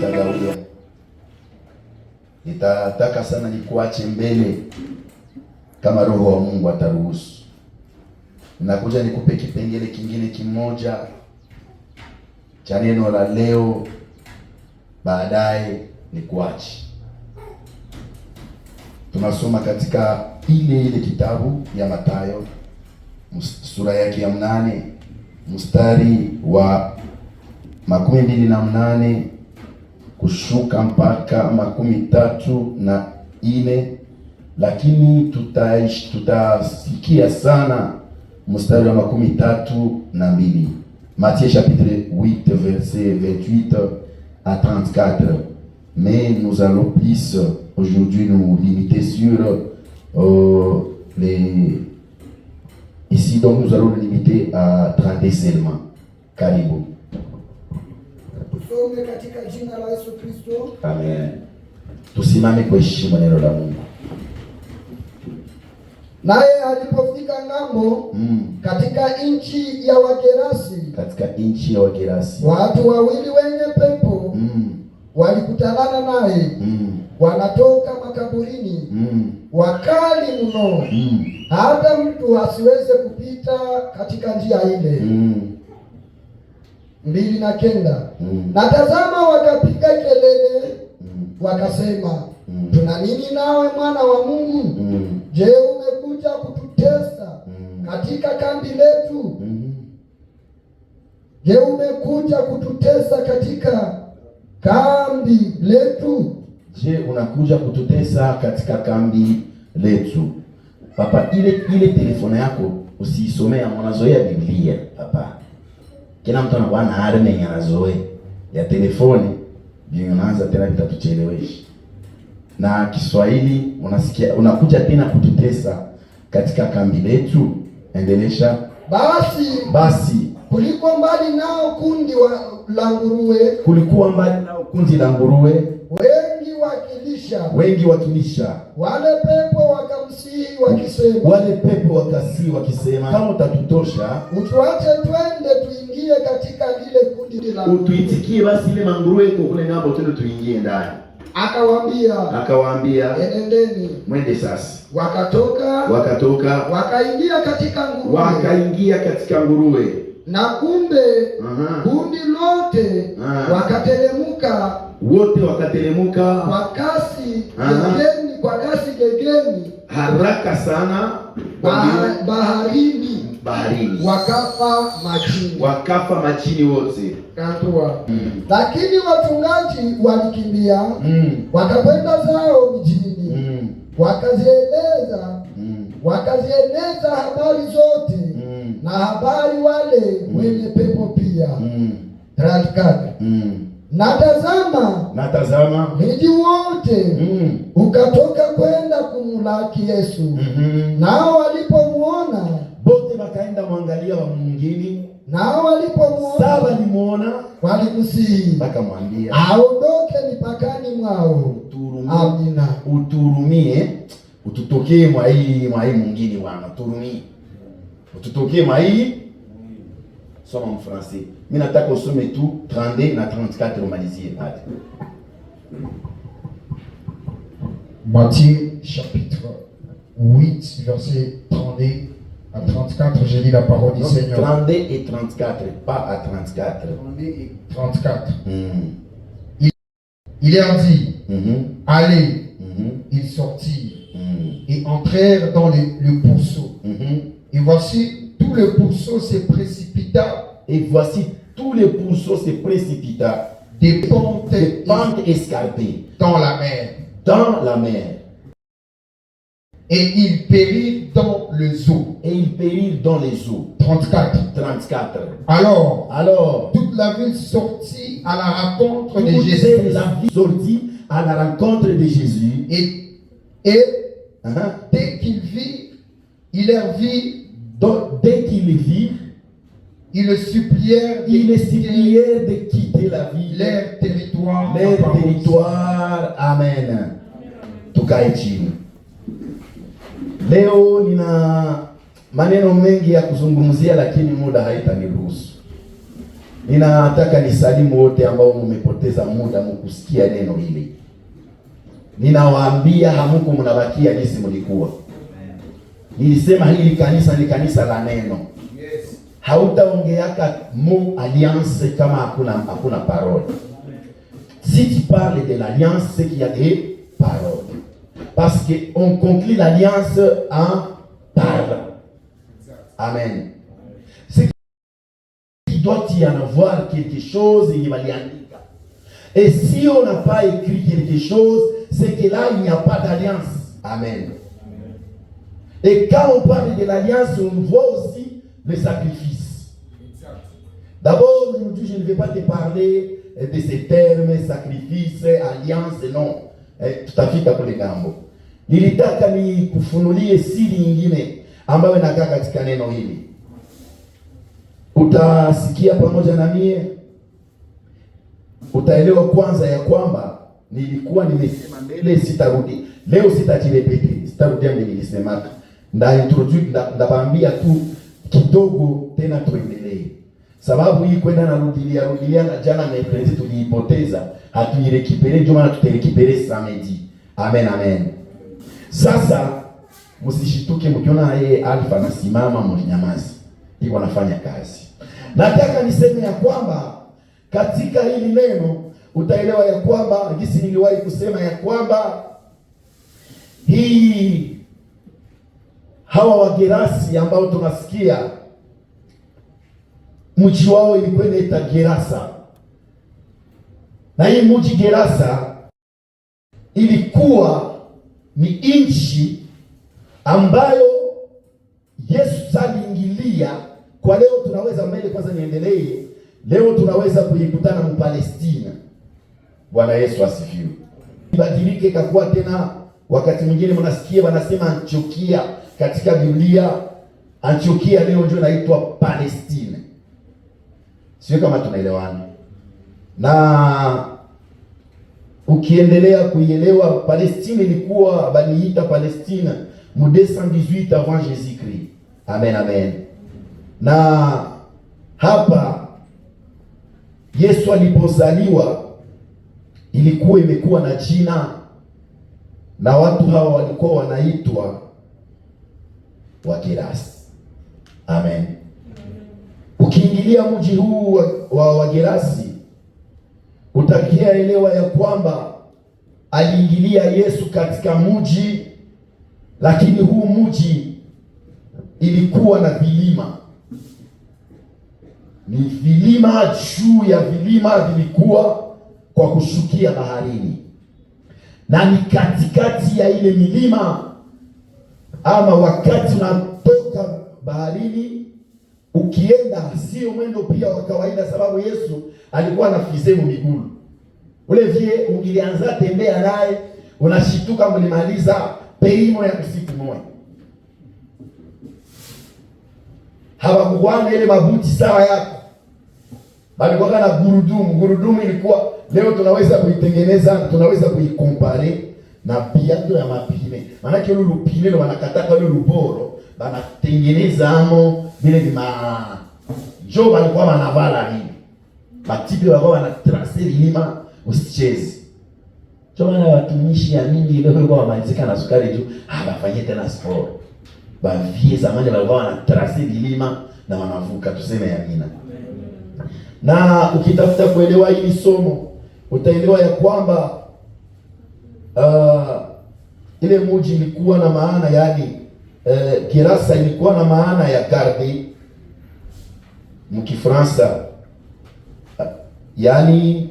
sitagawia. Nitataka sana nikuache mbele kama Roho wa Mungu ataruhusu. Nakuja nikupe kipengele kingine kimoja cha neno la leo, baadaye nikuache. Tunasoma katika ile kitabu ya Mathayo sura yake ya 8 mstari wa 28 kushuka mpaka 34, lakini tutasikia sana mstari wa 32. Matthieu chapitre 8 verset 28 à 34. Mais nous allons plus aujourd'hui nous limiter sur ici, donc nous allons nous limiter à 30 seulement. Karibu. Tusome katika jina la Yesu Kristo. Amen. Tusimame kwa heshima neno la Mungu. Naye alipofika ng'ambo, katika nchi ya Wagerasi, watu wawili wenye pepo walikutanana naye, wanatoka makaburini, wakali mno, hata mtu asiweze kupita katika njia ile. 29. Na tazama, wakapiga kelele, wakasema, tuna nini nawe, mwana wa Mungu? Je, umekuja kututesa katika kambi letu? Je, umekuja kututesa katika kambi letu? Je, unakuja kututesa katika kambi letu? Papa, ile telefone yako usiisomea, unazoea Biblia. Papa, kila mtu anakuwa na arme anazoea ya telefoni, ndio unaanza tena vitatuchelewesha. Na Kiswahili unasikia unakuja tena kututesa katika kambi letu. Endelesha. Basi kulikuwa mbali nao kundi la nguruwe, wengi wakilisha. Wale pepo wakasihi wakisema, kama utatutosha, utuache twende tuingie katika lile kundi la nguruwe. Utuitikie basi ile manguruwe iko kule ngambo, twende tuingie ndani. Akawaambia, enendeni. Mwende sasa. Wakatoka wakaingia katika nguruwe. Na kumbe kundi lote wote wakateremka kwa kasi gegeni, haraka sana baharini, wakafa majini wote. Lakini wachungaji walikimbia, wakakwenda zao mjini, wakazieneza habari zote na habari wale wenye pepo pia. 34. Na tazama, mji wote ukatoka kwenda kumlaki Yesu. Nao walipomwona, bote wakaenda mwangalia wa mwingine. Nao walipomwona, sawa walimuona, walimsihi, wakamwambia aondoke mipakani mwao. Amina. Uturumie, ututokee mwa hii mwingine wana. Turumie, ututokee mwa hii. Soma en français. Mimi nataka usome tu 32 na 34 umalizie hadi. Matthieu chapitre 8 verset 32 à 34, j'ai dit la parole du Seigneur. 32 et 34, pas à 34. 32 et 34. Il leur dit, allez. Ils sortirent et entrèrent dans le pourceau. Et voici tout le pourceau se précipita. Des pentes escarpées dans la mer. Et ils périrent dans les eaux. 34. Alors, toute la ville sortit à la rencontre de Jésus. Et dès qu'il vit, ils le supplièrent de quitter la ville, leur territoire. Amen. Tukae chini. Leo nina maneno mengi ya kuzungumzia, lakini muda haitaniruhusu. Ninataka nisalimu wote ambao mmepoteza muda mkusikia neno hili. Ninawaambia hamuko mnabakia jinsi mlikuwa. Nilisema hili kanisa ni kanisa la neno. Yes. Hautaongeaka mo alliance kama hakuna parole. Si tu parles de l'alliance, c'est qu'il y a des paroles. Parce qu'on conclut l'alliance en parlant. Amen. C'est qu'il doit y en avoir quelque chose il va y en. Et si on n'a pas écrit quelque chose, c'est que là, il n'y a pas d'alliance. Amen. Et quand on parle de l'alliance, on voit aussi le sacrifice. D'abord, aujourd'hui, je ne vais pas te parler de ces termes, sacrifice, alliance, non. Tutafika kule gambo. Nilitaka ni kufunulie siri nyingine ambayo inakaa katika neno hili. Utasikia pamoja na mie. Utaelewa kwanza ya kwamba nilikuwa nimesema mbele, sitarudi. Leo sitajirepeti, sitarudia mbele nilisemaka. Ndabambia tu kidogo tena tuendelee. Sababu hii kwenda na rudilia na jana mercredi tuliipoteza, hatuirekipere, ndio maana tutarekipere samedi. Amen, amen. Sasa msishituke mkiona yeye Alfa anasimama mnyamazi. Iko anafanya kazi. Nataka niseme ya kwamba katika hili neno utaelewa ya kwamba jinsi niliwahi kusema ya kwamba hii hawa Wagerasi ambao tunasikia mji wao ilikuwa inaitwa Gerasa, na hii mji Gerasa ilikuwa ni nchi ambayo Yesu aliingilia. Kwa leo tunaweza mbele, kwanza niendelee. Leo tunaweza kuikutana Mpalestina. Bwana Yesu asifiwe. Ibadilike kakuwa tena, wakati mwingine mnasikia wanasema Antiokia katika Biblia. Antiokia leo ndio inaitwa Palestina. Sio kama tunaelewana. Na ukiendelea kuielewa, Palestina ilikuwa baliita Palestina mu 218 avant Jésus-Christ. Amen, amen. Na hapa Yesu alipozaliwa ilikuwa imekuwa na jina, na watu hawa walikuwa wanaitwa Wagerasi. Amen. Ukiingilia mji huu wa Wagerasi utakia elewa ya kwamba aliingilia Yesu katika mji, lakini huu mji ilikuwa na vilima. Ni vilima juu ya vilima, vilikuwa kwa kushukia baharini, na ni katikati ya ile milima, ama wakati unatoka baharini ukienda, sio mwendo pia wa kawaida, sababu Yesu alikuwa anafisemu miguu. Ule vie ungilianza tembea naye unashituka mlimaliza peimo ya siku moja. Hawakuwana ile mabuti sawa yako, bali kwa na gurudumu. Gurudumu ilikuwa leo tunaweza kuitengeneza, tunaweza kuikompare na biato ya mapine. Maana yake ile lupine ile wanakataka ile luboro, banatengeneza amo vile ni jo walikuwa wanavala nini. Batibi wao wanatracer lima usicheze. Jo maana watumishi ya mingi ile walikuwa wamalizika na sukari juu, hawafanyie tena sport. Bavie zamani walikuwa wanatracer lima na wanavuka, tuseme amina. Na ukitafuta kuelewa hili somo utaelewa ya kwamba ile mji ilikuwa na maana, yani Gerasa ilikuwa na maana ya garde mkifransa, yani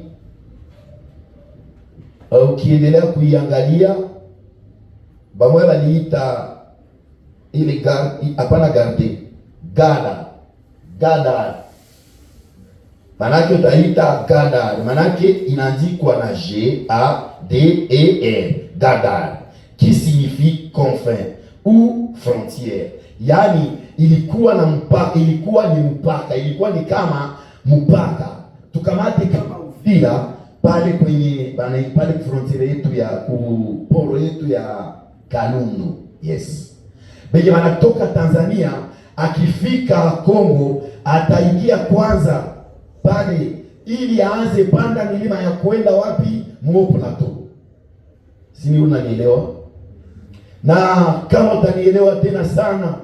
ukiendelea kuiangalia bamwe waliita ile garde, hapana garde, gada. Manake utaita Gadar, manake inaandikwa na G-A-D-E-R, Gadar, qui signifie confin ou frontière. Yani ilikuwa na mpaka, ilikuwa ni mpaka, ilikuwa ni kama mpaka. Tukamate kama Uvira pale kwenye pale frontiere yetu ya poro yetu ya Kalundu. Yes. Benye wanatoka Tanzania akifika Kongo ataingia kwanza pale ili aanze panda milima ya kwenda wapi? Mwo plateau. Sini unanielewa? Na kama utanielewa tena sana,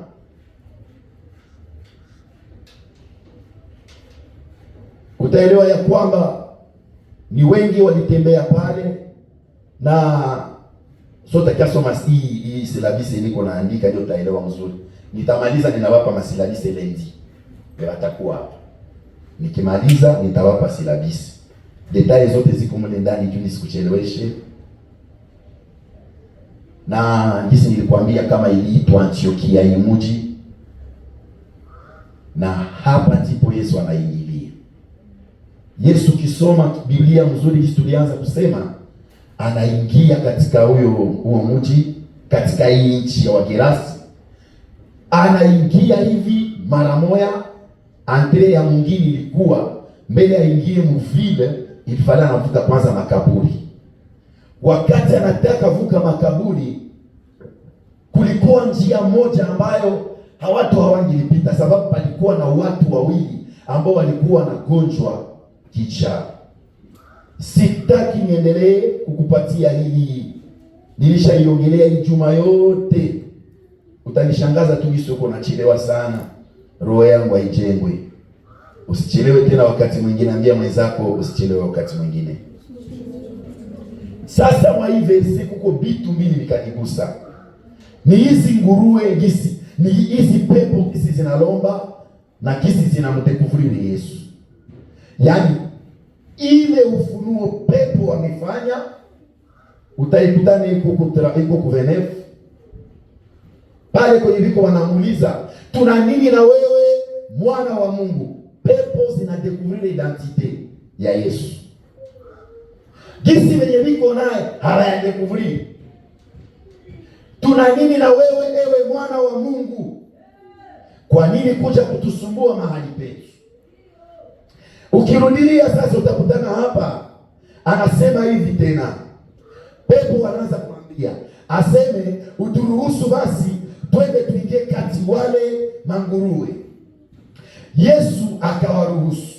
utaelewa ya kwamba ni wengi walitembea pale, na sote kiasoma hii silabisi niko naandika, ndio utaelewa mzuri. Nitamaliza, ninawapa masilabisi lendi, ndio atakuwa hapa. Nikimaliza nitawapa silabisi, details zote ziko mle ndani, juu nisikucheleweshe. Na ngisi nilikwambia kama iliitwa Antiokia hii mji, na hapa ndipo Yesu anaingilia. Yesu kisoma Biblia mzuri, tulianza kusema anaingia katika huo mji, katika hii nchi ya Wagerasi. Anaingia hivi mara moja. Andre ya mwingine ilikuwa mbele aingie mvile, ilifanya anavuka kwanza makaburi. Wakati anataka vuka makaburi, kulikuwa njia moja ambayo watu hawangilipita, sababu palikuwa na watu wawili ambao walikuwa na gonjwa kichaa. Sitaki niendelee kukupatia hili, nilishaiongelea hii juma yote. Utanishangaza tu hizo, uko nachelewa sana. Roho yangu haijengwe. Usichelewe tena wakati mwingine, ambia mwenzako usichelewe wakati mwingine. Sasa mwa hii verse kuko bitu mbili vikanigusa. Ni hizi nguruwe gisi, ni hizi pepo gisi zinalomba na gisi zinamdekuvuri Yesu. Yaani ile ufunuo pepo wamefanya, utaikutana iko kuvenefu pale kwenye viko wanamuuliza, tuna nini na wewe mwana wa Mungu? Pepo zinadekuvrir identite ya Yesu. Gisi venye viko naye hawayadekuvrir. Tuna nini na wewe ewe mwana wa Mungu? Kwa nini kuja kutusumbua mahali petu? Ukirudilia sasa utakutana hapa, anasema hivi tena. Pepo wanaanza kumwambia, aseme uturuhusu basi twende tuingie kati wale manguruwe. Yesu akawaruhusu.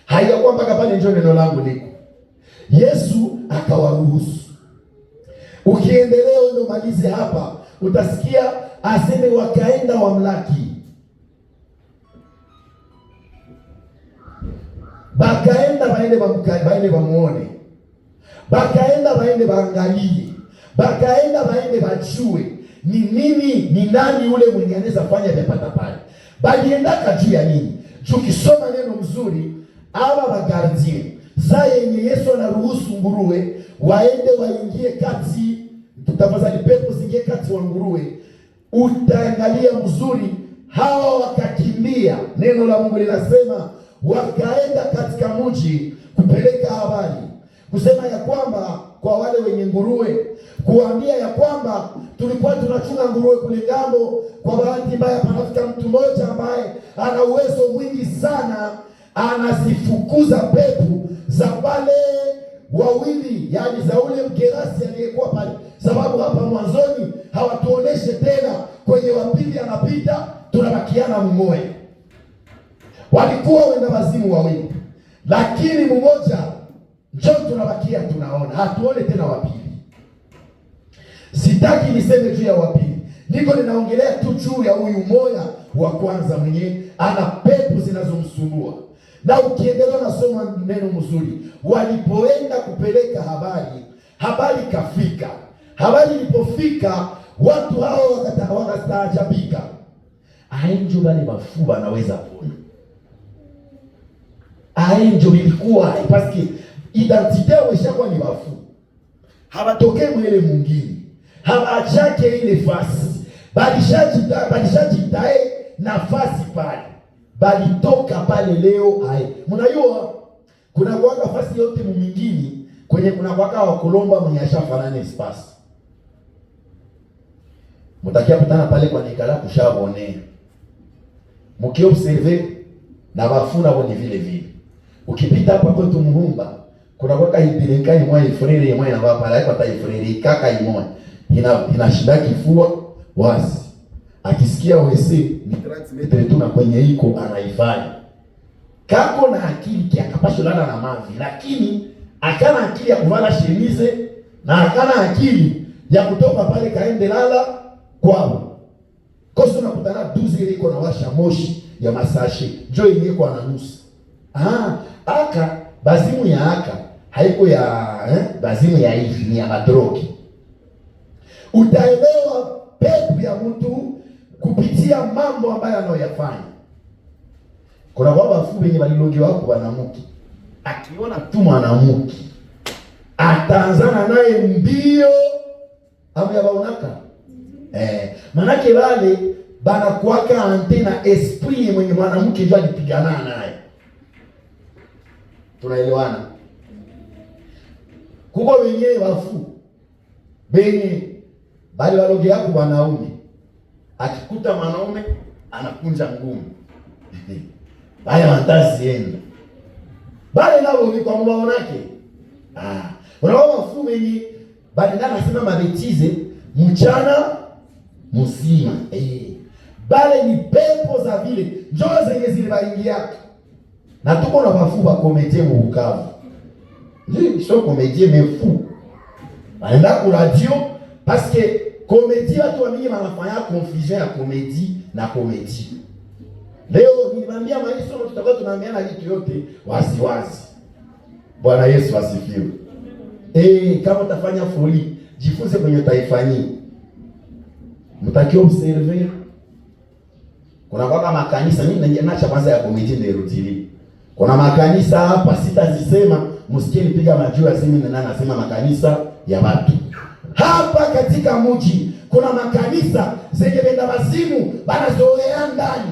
Haiyakuwa mpaka pale njoo neno langu liko. Yesu akawaruhusu. Ukiendelea ndio malize hapa, utasikia aseme wakaenda wamlaki. Bakaenda baende bamuone. Bakaenda baende baangalie. Bakaenda baende bachue ni nini, ni nani ule mwenye anaweza fanya vyapata pale. Baliendaka juu ya nini? Tukisoma neno mzuri, aba bagardie saa yenye Yesu anaruhusu nguruwe waende waingie kati, tutafadhali pepo zingie kati wa nguruwe, utaangalia mzuri, hawa wakakimbia. Neno la Mungu linasema wakaenda katika mji kupeleka habari, kusema ya kwamba kwa wale wenye nguruwe, kuambia ya kwamba tulikuwa tunachunga nguruwe kule ngambo. Kwa bahati mbaya panafika mtu mmoja ambaye ana uwezo mwingi sana, anazifukuza pepo za wale wawili, yani za ule Mgerasi aliyekuwa pale, sababu hapa mwanzoni hawatuoneshe tena kwenye wapili anapita, tunabakiana mmoja. Walikuwa wenda wazimu wawili, lakini mmoja njoo tunabakia tunaona, hatuone tena wapili. Sitaki niseme juu ya wapili, niko ninaongelea tu juu ya huyu moya wa kwanza mwenye ana pepo zinazomsumbua. Na ukiendelea na soma neno mzuri, walipoenda kupeleka habari kafika. Habari ilipofika, watu hao wakastaajabika. Aenjo bale mafuba anaweza pona. Aenjo ilikuwa paski identite weshakuwa ni mafu. Habatokee mwele mwingine. Habachake ile fasi. Balishajitae nafasi pale. Balitoka pale leo hai. Mnajua kuna kuwaka fasi yote mwingine kwenye kuna kuwaka wa Kolomba mwenye ashafanana espace. Mutakia kutana pale kwa nikala kushabone. Muki observe na bafuna boni vile vile. Ukipita hapa kwetu Muhumba, kuna kuwaka hipileka imwe ifrere imwe na baba la kwa ifrere kaka imwe. Inashinda kifua wazi. Akisikia wese ni 30 metre tu na kwenye iko anaifanya. kako na akili kiakapasho lala na mavi, lakini akana akili ya kuvala shemize na akana akili ya kutoka pale kaende lala kwao. Koso nakutana 12 ile iko na washa moshi ya masashe jo ile iko na nusu. Aka bazimu ya aka haiko ya bazimu ya hivi ni ya madrogi. Utaelewa pepo ya mtu kupitia mambo ambayo anayoyafanya. Kuna baba fu wenye balilongi wako wanamke. Akiona tu mwanamke ataanzana naye mbio amu ya baonaka. Manake wale banakuwaka antena esprit mwenye mwanamke ndio alipigana naye. Tunaelewana? Kuko wenyewe wafu benye bali waloge yako wanaume, akikuta mwanaume anakunja ngumu baya wantasienda bali nao ni kwa mwaonake. Unaona wafu wenye bali ndana nasema mabetize mchana mzima. Bale ni pepo za vile njoo zenye zile baingia. Na tuko na wafu ba komedie mu Bukavu. Ndio sio komedie mefu. Baenda ku radio parce que komedie watu wamingi wanafanya confusion ya komedie na komedie. Leo nilimwambia maiso tutakuwa tunaambiana vitu yote waziwazi. Bwana Yesu asifiwe. Kama utafanya foli, jifunze kwenye utaifanyia. Mtakio observer. Kuna kwa makanisa mimi naacha kwanza ya komedie ndio rudili. Kuna makanisa hapa sitazisema, msikie nipiga majuu ya semi na nasema makanisa ya watu. Hapa katika mji kuna makanisa zenye benda wazimu banazoea ndani.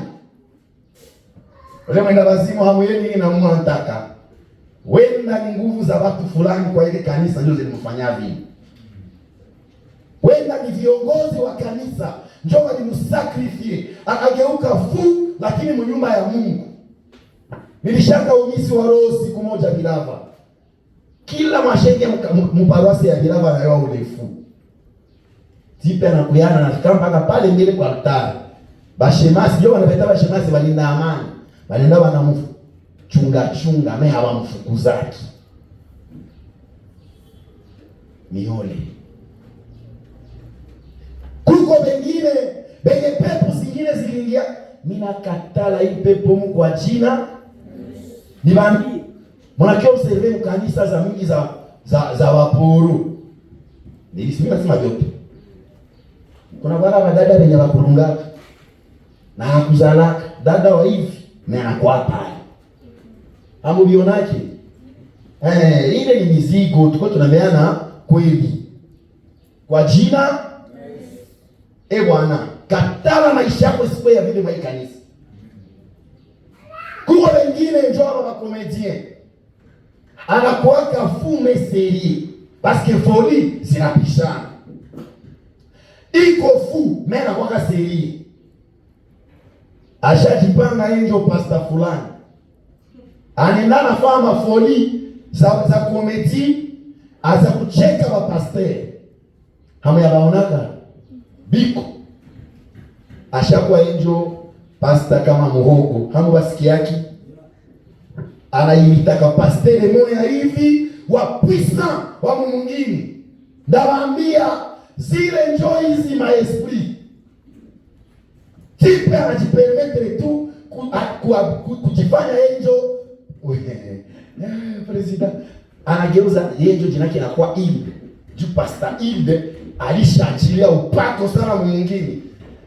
Wale benda wazimu hamuyeni na mwantaka. Wenda ni nguvu za watu fulani kwa ile kanisa ndio zilimfanyia vile. Wenda ni viongozi wa kanisa ndio walimsacrifice akageuka fu lakini mnyumba ya Mungu. Nilishaka umisi wa roho siku moja Bilava. Kila mashenge mparwasi ya Bilava na yao ulefu. Tipe anakuyana na mpaka pale mbele kwa altari. Bashemasi ndio wanapeta bashemasi walinda amani. Walinda wanamchunga me hawamfukuzaki. Miole. Kuko wengine benye pepo zingine ziliingia. Mina katala hii pepo mu kwa jina. Nibambi. Mwanakio observe mkanisa za mingi za wapuru. Nilisema sema vyote. Kuna wala wadada wenye wakurungaka. Na hakuzalaka. Dada wa hivi. Na anakuwa pale. Hamu bionake. Ile ni mizigo. Tuko tunameana kweli. Kwa jina. Bwana. Katala maisha yako isiwe ya vile maikanisa. Kwa wengine njoo wa comedien. Anakuwaka fume seri parce que folie zinapishana. Iko fu mais anakuwaka seri. Ashajipanga enjo pasta fulani. Anaenda na fama folie za comedie aza kucheka wa pasteur. Hamu ya baonaka biko ashakuwa enjo pasta kama muhogo. Hamu basikiaki anaitaka pastere moya hivi wa puissant wa mwingine. Ndawaambia zile njoo hizi maesprit tipe anajipermettre tu kujifanya enjo. President anageuza enjo jina lake inakuwa Ilde. Juu pasta Ilde alishachilia upako sana mwingine.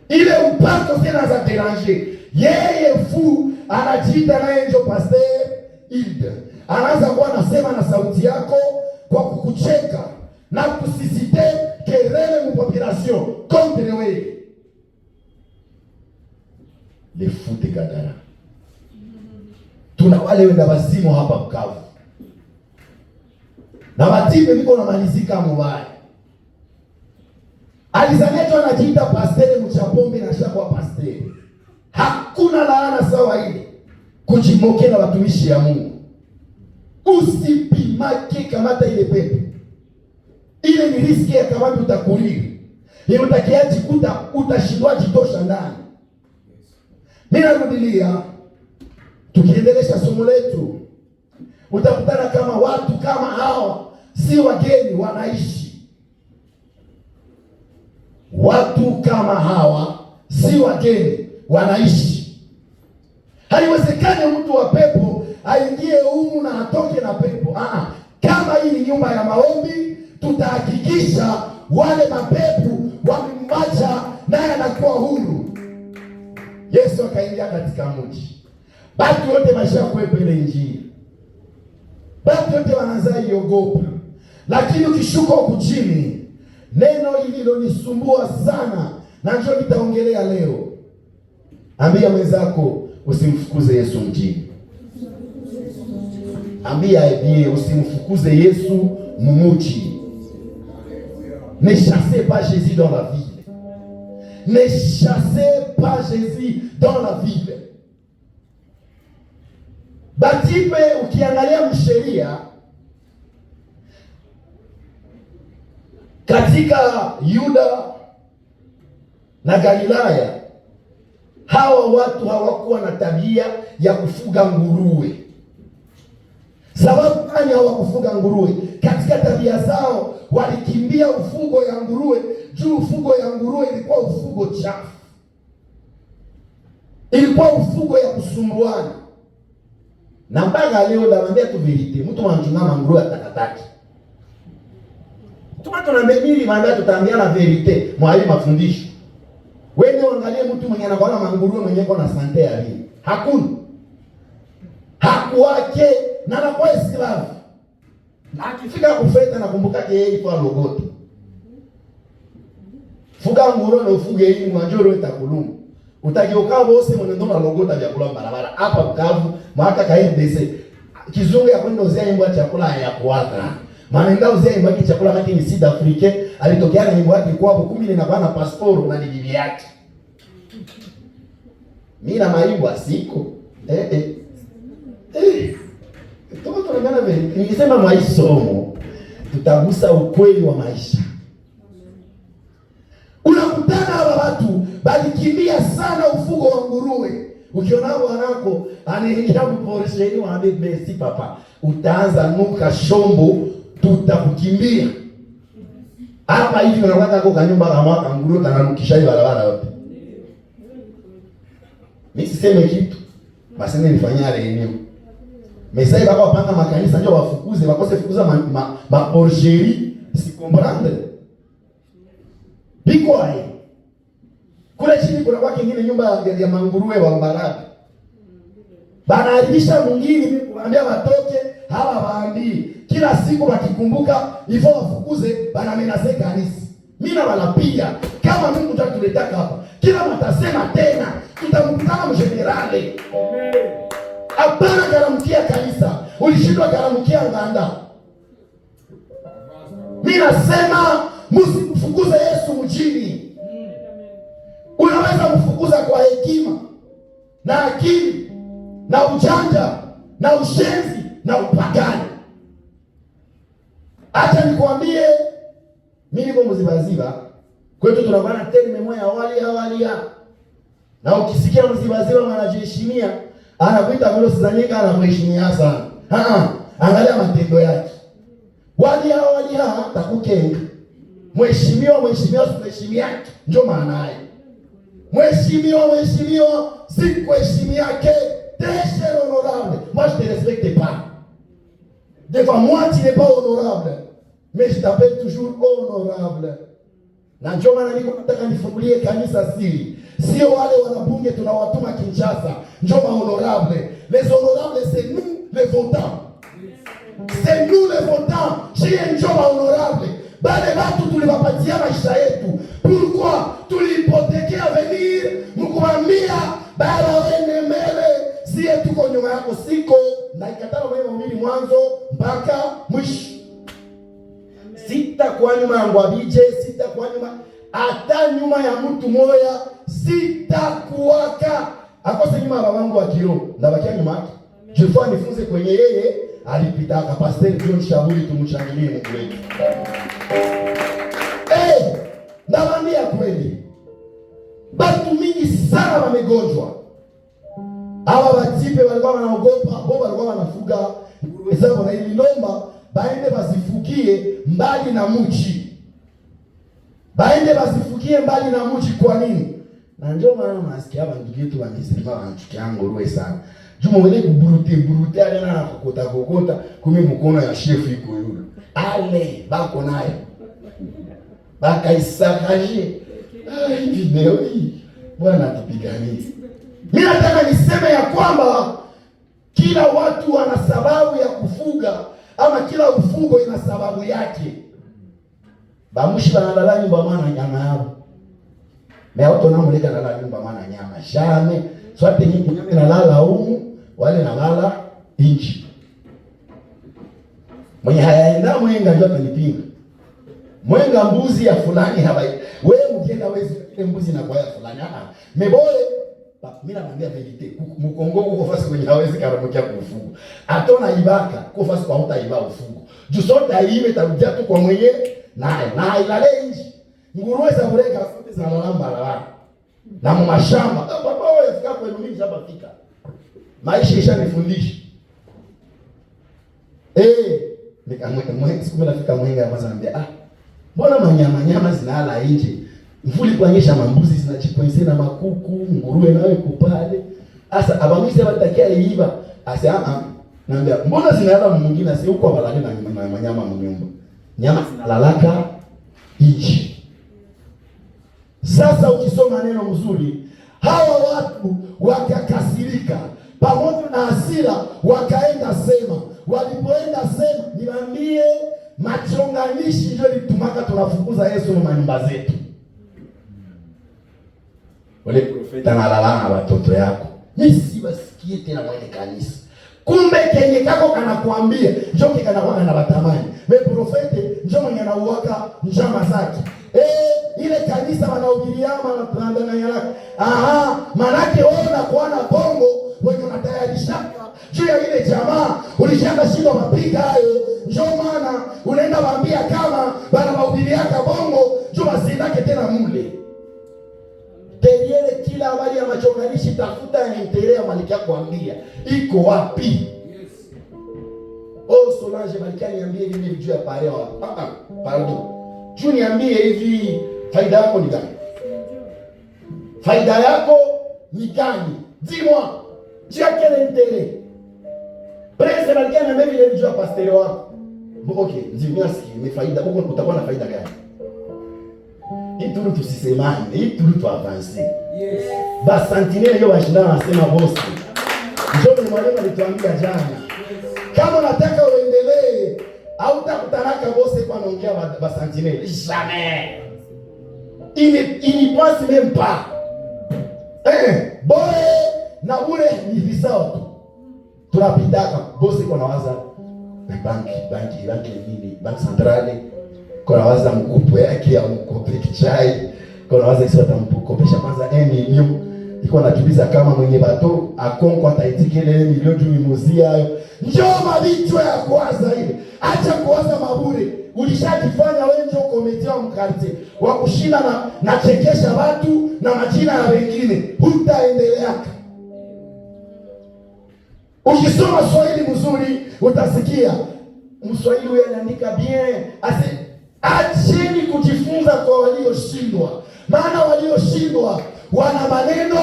Ile upako tena za déranger. Yeye fu anajiita na enjo pasteur Ilde. Anaanza kuwa anasema na sauti yako kwa kukucheka na kusisite kelele mu population contre wewe. Le fou de Gadara. Tuna wale wenda wazimu hapa Bukavu. Na watipe niko na malizika mubaya. Alizanetwa anajiita pastere mchapombe na shakwa pastere. Hakuna laana sawa ile kujimoke na watumishi ya Mungu. Usipimake kamata ile pepe. Ile ni riski ya kamata utakuliri. Ile utakiaji utashindwa jitosha ndani. Mimi narudilia Tukiendelesha somo letu, utakutana kama watu kama hawa si wageni, wanaishi. Watu kama hawa si wageni, wanaishi. Haiwezekani mtu wa pepo aingie humu na atoke na pepo. Kama hii ni nyumba ya maombi, tutahakikisha wale mapepo wamemwacha naye anakuwa huru. Yesu akaingia katika mji, batu wote maisha kuwepo ile Injili, batu wote wanaanza iogopa. Lakini ukishuka huku chini, neno lililonisumbua sana na njoo nitaongelea leo. Ambia mwenzako usimfukuze Yesu mjini. Ambia yeye usimfukuze Yesu mumuji. Ne chassez pas Jésus dans la ville. Ne chassez pas Jésus dans la ville. Batipe ukiangalia msheria katika Yuda na Galilaya, hawa watu hawakuwa na tabia ya kufuga nguruwe. Sababu gani hawakufuga nguruwe? Katika tabia zao walikimbia ufugo ya nguruwe, juu ufugo ya nguruwe ilikuwa ufugo chafu, ilikuwa ufugo ya kusumbuana. Na mpaka leo naambia tu verite, mtu anachungama nguruwe atakataki. Tumato na mbili maana tutaambiana verite, mwalimu mafundisho. Wewe uangalie mtu mwenye anakuwa na nguruwe mwenye yuko na sante ya nini? Hakuna. Hakuwake na anakuwa esclave. Na akifika kufeta na kumbuka yeye kwa logoto. Fuga nguruwe na ufuge hii mwanjoro itakulumu. Utageuka bose mwenendo na logota vya kula barabara. Hapa Bukavu, mwaka KNDC. Kizungu ya kwenda uzia nyimbo ya chakula ya kuwaka. Maana uzia nyimbo ya chakula maki ni Sud Afrique, alitokea na nyimbo yake kwa 10 na bana passport na bibi yake. Mimi na maimbo asiko. Tuko tunaona vile. Nilisema maisomo tutagusa ukweli wa maisha. Unakutana hawa watu balikimbia sana ufugo wa nguruwe. Ukiona wanako anaingia kuporesheni waambie besi papa, utaanza nuka shombo, tutakukimbia. Hapa hivi unataka kwa kanyumba kama mwaka nguruwe kananukisha hiyo barabara yote. Mimi siseme kitu. Basi nifanyia reunion. Mesai baba wapanga makanisa ndio wafukuze, wakose fukuza maporcherie, si comprendre. Biko hai. Kule chini kuna kwa kingine nyumba ya manguruwe wa Mbarabi. Banaadibisha mwingine kuambia watoke, hawa waambii. Kila siku wakikumbuka ifo wafukuze, banamenase kanisa. Mimi na wanapiga kama Mungu tutatuleta hapa. Kila mtasema tena tutamkutana mjenerali. Hapana karamukia kanisa. Ulishindwa karamukia nganda. Mimi nasema msifukuze Yesu mjini. Unaweza kufukuza kwa hekima na akili na ujanja na ushenzi na upagani. Acha nikwambie, mimi niko mzibaziba. Kwetu tunabana terme moja awali. Na ukisikia mzibaziba anajiheshimia, anakuita vile sizanyika anamheshimia sana. Angalia matendo yake. Wali takukenga. Mheshimiwa sikuheshimia ndio maana yake. Mheshimiwa si kuheshimia yake. Très cher honorable. Moi je te respecte pas. Devant moi tu n'es pas honorable. Mais je t'appelle toujours honorable. Na njoo maana niko nataka nifungulie kanisa siri. Sio wale wanabunge tunawatuma Kinshasa. Njoo honorable. Les honorables c'est nous les votants. C'est nous les votants. Chez njoo honorable. Bale watu tuliwapatia maisha yetu. Pourquoi? Tulipotekea venir mkuambia bala wene mbele. Sie tuko nyuma yako siko na ikatana mwenye mwanzo mpaka mwisho. Sita kwa nyuma ya ngwabije, sita kwa nyuma hata nyuma ya mtu moya, sita kuwaka. Akose nyuma ya babangu wa kiroho, ndabakia nyuma yake. Jefua nifunze kwenye yeye alipita Pastor John Shaburi, tumshangilie Mungu wetu. Ndawambia kweli. Batu mingi sana wamegonjwa. Hawa watipe walikuwa wanaogopa, wao walikuwa wanafuga nguruwe zao na ililomba baende basifukie mbali na mji. Baende basifukie mbali na mji kwa nini? Na ndio maana nasikia bantu yetu wanasema wanachukia nguruwe sana. Juma wale kuburute alena na kokota kumi mkono ya shefu iko yule. Ale bako nayo. Baka isakaje. Hii video hii Bwana tupiganie. Mimi nataka niseme ya kwamba kila watu wana sababu ya kufuga, ama kila ufugo ina sababu yake. Bamushi banalala nyumba maana nyama yao. Na watu wanamuleka lala nyumba maana nyama. Shame, swate nyingi nyama inalala humu, wale nalala inchi. Mwenye hayaenda mwenga ndio atanipinga. Mwenga mbuzi ya fulani habai. Wewe mkienda wezi ile mbuzi na kwa ya fulani. Mebole mimi naambia verite. Mkongo uko fasi kwenye hawezi karamukia kufugo. Atona ibaka kwa fasi kwa utaiba ufugo. Juu sote aibe tarudia tu kwa mwenye na ilale inji. Nguruwe za bureka sote zinalala barabara. Na mashamba. Baba wewe fika kwa mimi shamba fika. Maisha ishanifundisha. Nikamweka siku nafika mwenga kwanza anambia mbona nyama zinalala nje? Mvuli kuanyesha mambuzi zinachikwese na makuku, nguruwe nawe kupale. Asa abamisi abatakia iiba. Asa naambia mbona zinalala mwingine asi huko balani na nyama mnyumba. Nyama zinalalaka nje. Sasa ukisoma neno mzuri, hawa watu wakakasirika pamoja na hasira, wakaenda sema. Walipoenda sema, niwaambie machonganishi ndio litumaka tunafukuza Yesu na manyumba zetu. Wale profeta na lalana watoto yako. Nisi wasikie tena mwenye kanisa. Kumbe kenye kako kanakuambia, njoo kikanakuwa na watamani. Wewe profete njoo mwenye anauaka njama zake. Ile kanisa wanahubiriana na tunandana yake. Manake wewe unakuwa na bongo wewe unatayarishaka juu ya ile jamaa ulishaka shindo mapiga hayo. Njoo maana unaenda waambia kama bana mahubiriaka bongo juu basindake tena mule. Teriele kila habari ya machonganishi tafuta ya intelea malikia kuambia. Iko wapi? Solange malikia niambie hivi juu ya pare wapi? Pardon. Juu niambie hivi faida yako ni gani? Faida yako ni gani? Dis-moi. Tu as quel intérêt? Prince malikia niambie hivi juu ya pasteur wako. Okay, dis-moi si faida huko utakuwa na faida gani? Hii turu tusisemane, hii turu tu avance. Yes. Ba sentinelle yo washindana nasema bosi. Njoo mwalimu alituambia jana. Kama unataka uendelee, hautakutanaka bosi kwa anaongea ba sentinelle. Jamais. Il n'y pense même pas. Boy na ule ni visao tu. Tunapitaka bosi kwa nawaza banki nini? Banki centrale. Kuna waza mkupo yake ya mkope kichai. Kuna waza isi watamkopesha kwanza 1 million. Iko najuliza kama mwenye bato akonko ataitike ile 1 million juu imuzia hayo. Njoo mabichwa ya kwanza ile. Acha kuwaza mabure. Ulishajifanya wewe ndio komiti wa mkartie wa kushinda na chekesha watu na majina ya wengine. Hutaendelea. Ukisoma Swahili mzuri utasikia Mswahili anaandika bien. Acheni kujifunza kwa walioshindwa. Maana walioshindwa wana maneno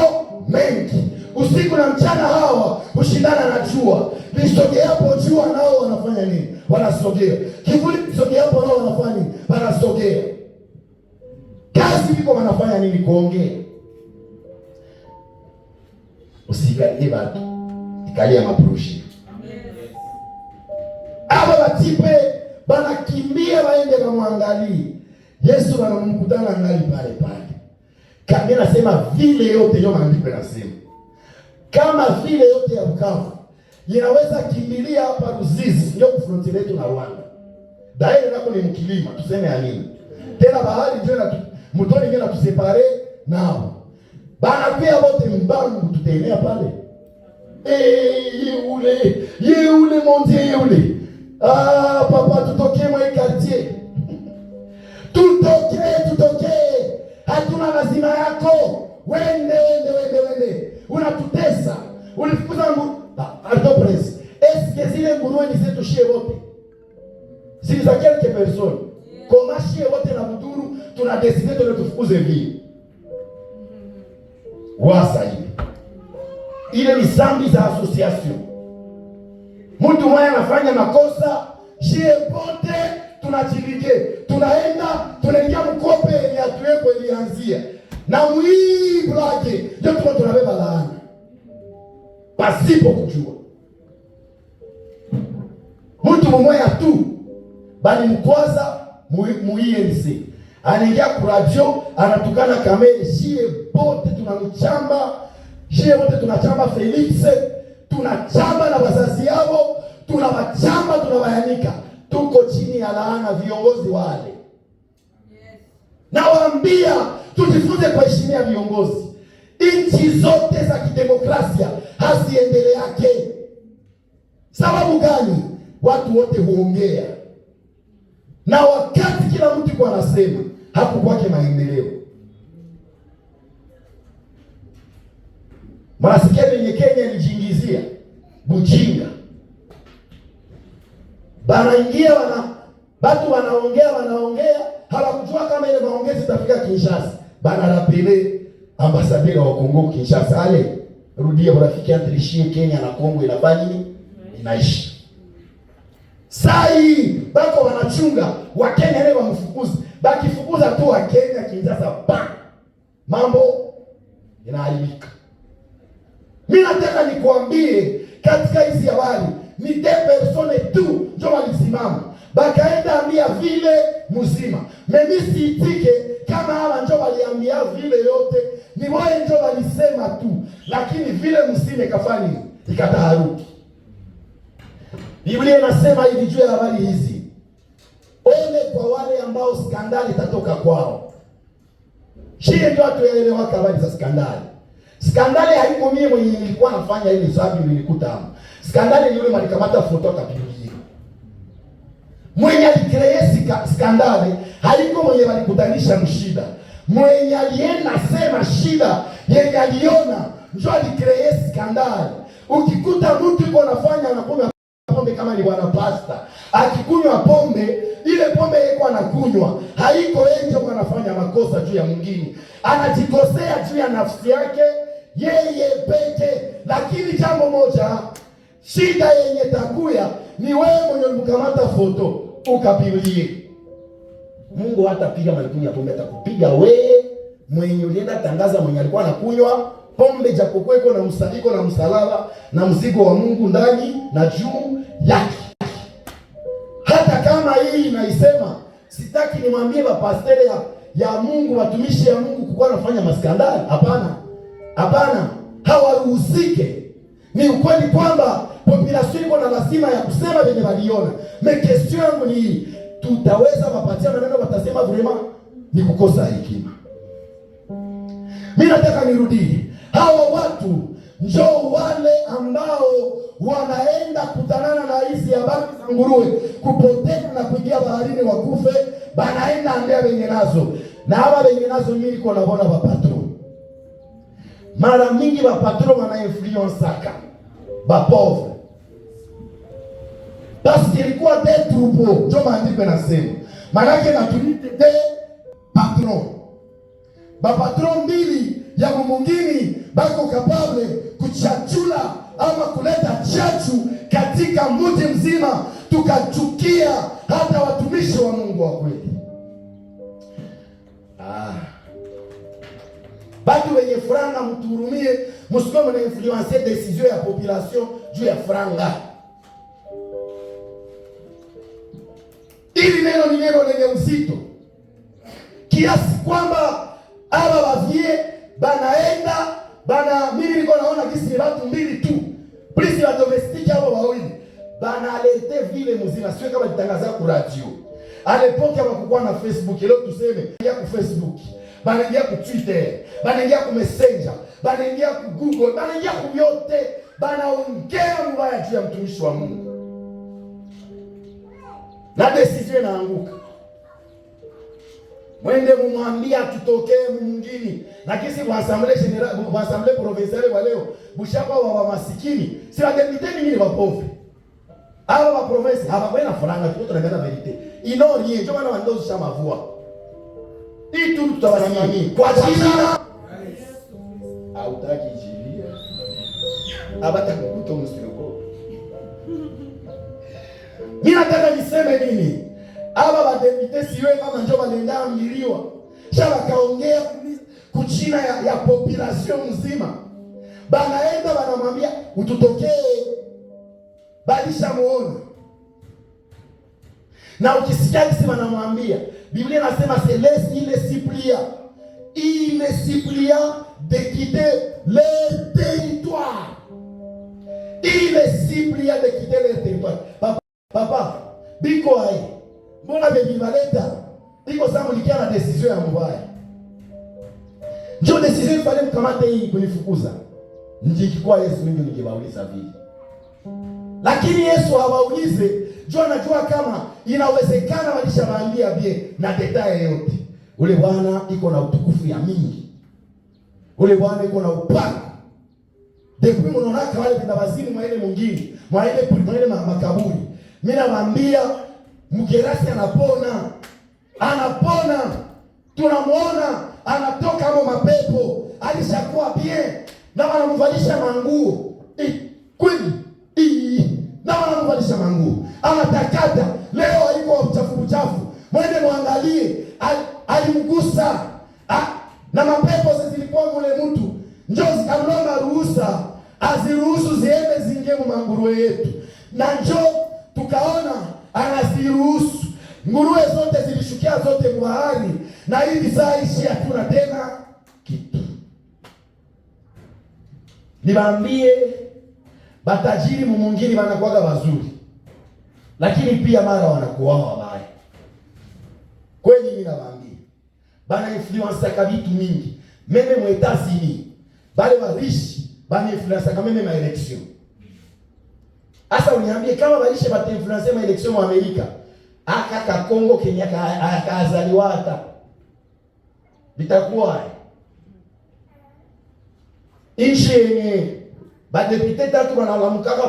mengi. Usiku na mchana hawa ushindana na jua. Lisogeapo jua nao wanafanya nini? Wanasogea. Kivuli kisogeapo nao wanafanya nini? Wanasogea. Kazi iko wanafanya nini? Kuongea. Usikalie watu. Ikalia maprushi. Aba batipe banakimbia waende kumwangalia. Yesu wanamkutana ngali pale pale. Kama nasema vile yote ndio maandiko yanasema. Kama vile yote ya Bukavu inaweza kimbilia hapa Ruzizi ndio kufronti letu na Rwanda. Daire nako ni mkilima tuseme ya nini? Tena bahari ndio na mtoni ngine tusepare nao. Bana pia wote mbangu tutaenea pale. Yule montie yule. Papa tutoke mwa quartier. Tutoke. Hatuna lazima yako. Wende. Unatutesa. ulifukuza nguruwe. Alto prince. Est-ce que zile nguruwe ni zetu shie wote? Si za quelques personnes. Koma shie wote na Buduru tunadeside tufukuze vile. Wasa hivi. Ile ni zambi za association. Mtu mmoja anafanya makosa, shie wote tunachilike. Tunaenda, tunaingia mkope ya tuweko ilianzia. Na mwibu lake, ndio tunabeba laana. Pasipo kujua. Mtu mmoja tu bali mkwaza mu-INC. Anaingia kuradio, anatukana Kamere, shie bote tunamchamba, shie bote tunachamba Felix, tunachamba na wazazi yao, tunawachamba, tunawayanika. Tuko chini ya laana viongozi wale. Nawaambia tujifunze kuheshimia viongozi. Nchi zote za kidemokrasia haziendeleake. Sababu gani? Watu wote huongea. Na wakati kila mtu kwa anasema, hapo kwake maendeleo. Mnasikia venye Kenya ilijingizia bujinga. Banaingia watu wanaongea, hawakujua kama ile maongezi itafika Kinshasa. Banarapele ambasaderi wa Kongo Kinshasa, ale rudia rafiki antrishie Kenya na Kongo inafanya nini? Inaishi. Sai bako wanachunga Wakenya leo wamfukuza. Bakifukuza tu Wakenya Kinshasa mambo inaharibika. Mimi nataka nikuambie katika hizi habari ni de persone tu ndio walisimama. Bakaenda ambia vile mzima. Mimi siitike kama hawa ndio waliambia vile yote. Ni wao ndio walisema tu. Lakini vile msime kafani ikataharuki. Biblia inasema hivi juu ya habari hizi. Ole kwa wale ambao skandali itatoka kwao. Shie ndio tuelewe habari za skandali. Skandali haiko mimi mwenye nilikuwa nafanya ile sababu nilikuta hapo. Skandali ni yule malikamata foto akapigia. Mwenye alicreate skandali haiko mwenye walikutanisha mshida. Mwenye alienda sema shida yenye aliona ndio alicreate skandali. Ukikuta mtu yuko anafanya anakunywa pombe kama ni bwana pasta, akikunywa pombe, ile pombe yeye anakunywa haiko yeye ndio anafanya makosa juu ya mwingine. Anajikosea juu ya nafsi yake yeye peke. Lakini jambo moja, shida yenye takuya ni wewe mwenye mkamata foto ukapigie. Mungu hatapiga malikunya pombe, atakupiga wewe mwenye ulienda tangaza mwenye alikuwa anakunywa pombe japokuwa iko na msaliko na msalaba na mzigo wa Mungu ndani na juu yake. Hata kama hii inaisema, sitaki nimwambie bapasteri ya Mungu, watumishi ya Mungu kukuwa nafanya maskandali. Hapana. Hapana, hawaruhusike. Ni ukweli kwamba population iko na lazima ya kusema venye waliona. Question yangu ni hii, tutaweza wapatia maneno watasema vrema ni kukosa hekima. Mimi nataka nirudie. Hawa watu njoo wale ambao wanaenda kutanana na hizi habari za nguruwe kupotea na kuingia baharini wakufe, banaenda ambia wenye nazo. Na hawa wenye nazo mimi niko naona bapatro. Mara mingi bapatro wana influence saka bapovre. Basi ilikuwa de troupeau, ndio maandiko yanasema. Manake na tunite de patron. Bapatron mbili ya mwingine bako kapable kuchachula ama kuleta chachu katika mji mzima, tukachukia hata watumishi wa Mungu wa kweli. Batu wenye franga mtuhurumie, msikuwe mna influence decision ya population juu ya franga. Ili neno ni neno lenye uzito kiasi kwamba aba bavie banaenda mimi niko naona kisi ni watu mbili tu polisi wa domestique hao wawili bana alerte vile mzima, sio kama jitangaza kwa radio. Alipoke hapakuwa na Facebook, leo tuseme ya ku Facebook, banaingia ku Twitter, banaingia ku Messenger, banaingia ku Google, banaingia ku yote, banaongea mbaya juu ya mtumishi wa Mungu. Na decision inaanguka. Mwende mumwambia tutokee mwingine. Na kisi kwa assemblée générale, kwa assemblée provinciale wa leo, bushapa wa masikini, si wa député nyinyi wa pauvre. Aba wa province, aba kwenda franga tu tunangana verite. Inori ndio maana wandozo shama vua. Hii tu tutawasimamia. Kwa jina hautaki jilia. Aba takukuta msiroko. Mimi nataka niseme nini? Aba ba député siwe kama njoo balenda ambiliwa. Shaba kaongea kuchina ya population mzima. Banaenda banamwambia ututokee. Balisha muona. Na ukisikia kisi wanamwambia, Biblia inasema c'est il est suppliant de quitter le territoire. Il est suppliant de quitter le territoire. Papa, biko hai. Mbona bebi baleta? Biko samu likia na decision ya mbaya. Ndio decision ifanye mkamate hii kunifukuza. Njikikuwa Yesu mingi nikibauliza vile. Lakini Yesu hawaulize, jua anajua kama inawezekana walishawaambia bie na detail yote. Ule Bwana iko na utukufu ya mingi. Ule Bwana iko na upako. Depuis mnaona wale penda wazimu mwa ile mwingine, mwa ile makaburi. Mimi nawaambia mgerasi anapona. Anapona. Tunamuona anatoka kama mapepo. Alishakuwa bien. Na wanamvalisha manguo. Kweli na wanamvalisha manguo. Anatakata. Leo haiko uchafu. Mwende muangalie. Alimgusa. Na mapepo zilikuwa mule mtu. Njoo zikamlomba ruhusa. Aziruhusu ziende zingemu manguruwe yetu. Na njoo tukaona anaziruhusu. Nguruwe zote zilishukia zote bahari. Na hivi saa ishi hatuna tena kitu. Niwaambie batajiri mwingine wanakuwaga wazuri. Lakini pia mara wanakuwa wabaya. Kweli mimi nawaambia. Bana influence ka vitu mingi. Meme mwetazini. Bale warishi bana influence ka meme ma election. Asa uniambie kama walishe bata influence ma election wa Amerika. Aka Kongo Kenya akazaliwa hata. Bitakuwa. Inchi yenye badepite tatu wanalamukaka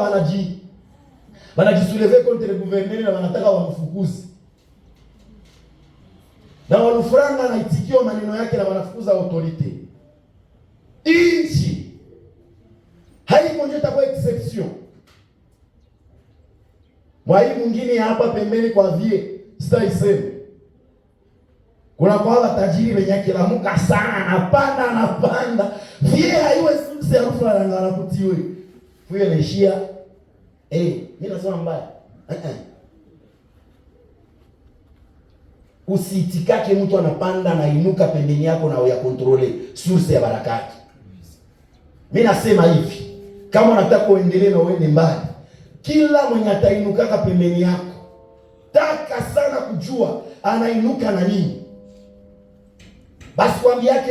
wanajisouleve contre le gouverneur na wanataka wamfukuze. Na walufuranga na itikio maneno yake na wanafukuza autorite. Inchi haiko nje takuwa exception. Mwai mwingine hapa pembeni kwa vie sitaisema. Kuna kwa watajiri wenye kilamuka sana anapanda. Vie haiwe sisi harufu na ngara kutiwe. Fuye naishia mimi nasema mbaya. Usiitikake mtu anapanda na inuka pembeni yako na uya kontrole source ya barakati. Mimi nasema hivi, kama unataka uendelee na uende mbali, kila mwenye atainukaka pembeni yako, taka sana kujua anainuka na nini. Basi kwambi yake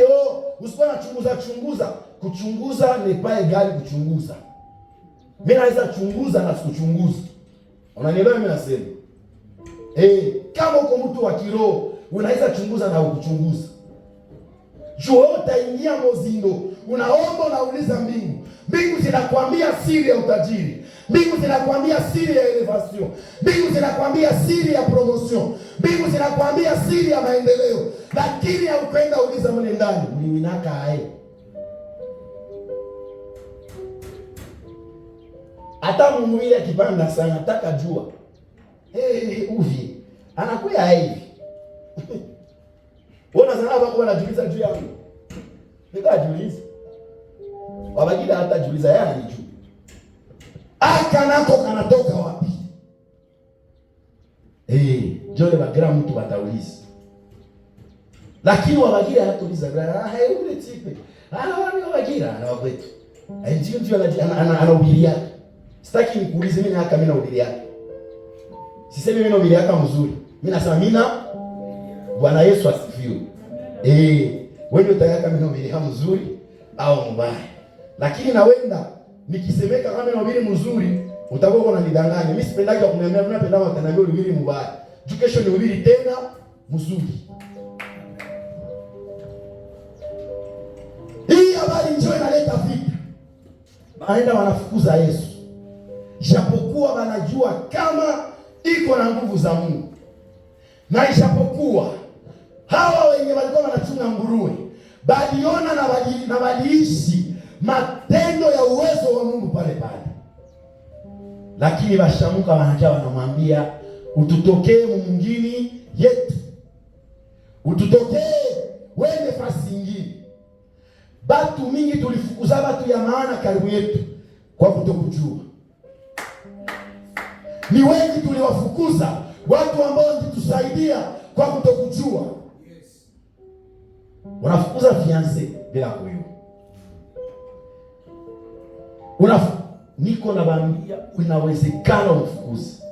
usikuwa na chunguza. Kuchunguza ni pa egali kuchunguza. Mimi naweza chunguza na sikuchunguza. Unanielewa mimi nasema? Kama uko mtu wa kiroho, unaweza chunguza na ukuchunguza. Jua utaingia mozindo, unaomba unauliza mbingu. Mbingu zinakwambia siri ya utajiri. Mbingu zinakwambia siri ya elevation. Mbingu zinakwambia siri ya promotion. Mbingu zinakwambia siri ya maendeleo. Lakini haukwenda uliza mle ndani, uliwinaka hai. Hata mwili akipanda sana, nataka jua. Uvi. Anakuya hivi. Ona sana bako wanajiuliza juu yangu. Nikajiuliza. Wabagida hata jiuliza yeye anijua. Nako kanatoka wapi? Jole bagira mtu watauliza. Lakini wabagida hatuliza. Ule tipe. Wani wabagira na wakwetu. Ndio anahubiria. Sitaki nikuulize mimi haka mimi nahubiria. Sisemi mimi nahubiria kama mzuri. Mimi nasema mina Bwana Yesu asifiwe. Wewe utayaka mimi nahubiria mzuri au mbaya. Lakini nawenda nikisemeka kama nahubiria mzuri, utakuwa unanidanganya. Mimi sipendaki kuniambia, napenda wataniambia uhubiri mbaya. Kesho nihubiri tena mzuri. inaleta vita, wanaenda wanafukuza Yesu, ijapokuwa wanajua kama iko na nguvu za Mungu, na ijapokuwa hawa wenye walikuwa wanachunga nguruwe baliona na waliishi matendo ya uwezo wa Mungu pale pale, lakini washamuka wanakia wanamwambia, ututokee mwingine yetu, ututokee wende fasi ingine. Batu mingi tulifukuza batu ya maana karibu yetu kwa kutokujua. Ni wengi tuliwafukuza watu ambao walitusaidia kwa kutokujua. Unafukuza fiancé bila kujua. Niko na bambia inawezekana umfukuze.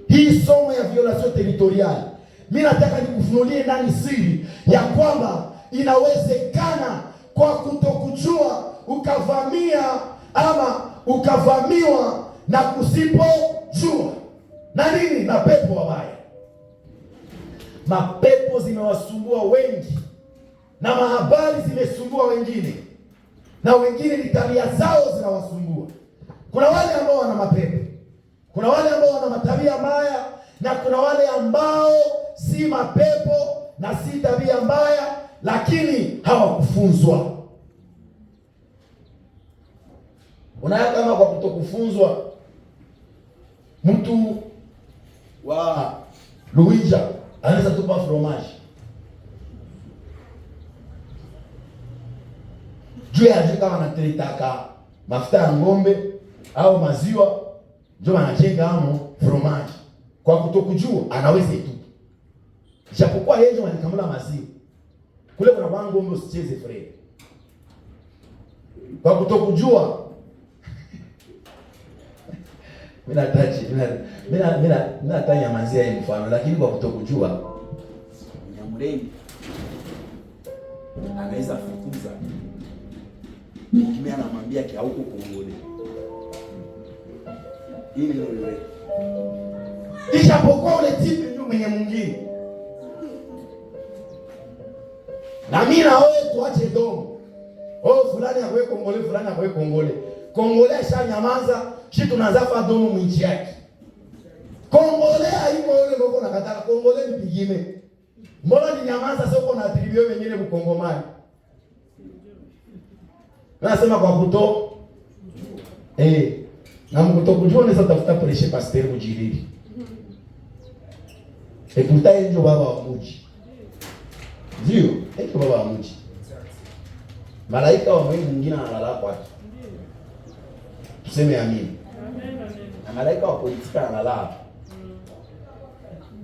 Hii somo ya violation territoriale, mimi nataka nikufunulie ndani siri ya kwamba inawezekana kwa kutokujua ukavamia ama ukavamiwa na kusipojua na nini, na pepo wabaya. Mapepo zimewasumbua wengi na mahabari zimesumbua wengine, na wengine ni tabia zao zinawasumbua. Kuna wale ambao wana mapepo, kuna wale ambao wana matabia mbaya, na kuna wale ambao si mapepo na si tabia mbaya, lakini hawakufunzwa. Unaona, kama kwa kutokufunzwa, mtu wa Luija anaweza tupa fromage juu ya kama anatelitaka mafuta ya ng'ombe au maziwa, ndio anajenga amo fromage. Kwa kutokujua anaweza tu, japokuwa yeye ndio anakamula maziwa kule, kuna kwa ng'ombe usicheze frere. Kwa kutokujua mimi natanya mazia hii mfano, lakini kwa kutokujua Nyamulenge anaweza fukuza mimi, anamwambia kia huko Kongole ili ndio wewe, ijapokuwa ule tipi ndio mwenye mwingine. Na mimi na wewe tuache domo, fulani akwe Kongole, fulani akwe Kongole. Kongole shanyamaza, shi tunazafa domo mwinchi yake. Kongole haiko yule ngoko nakataka Kongole nipigime. Mbona ni nyamaza soko na atribio wengine mkongomani? Nasema kwa kuto na mkuto kujua unaweza tafuta preshe pasteur mujiriri. Ekuta ndio baba wa mji. Ndio, ndio baba wa mji. Malaika wa Mungu mwingine analala kwake. Tuseme amini. Amen. Na malaika wa politika analala.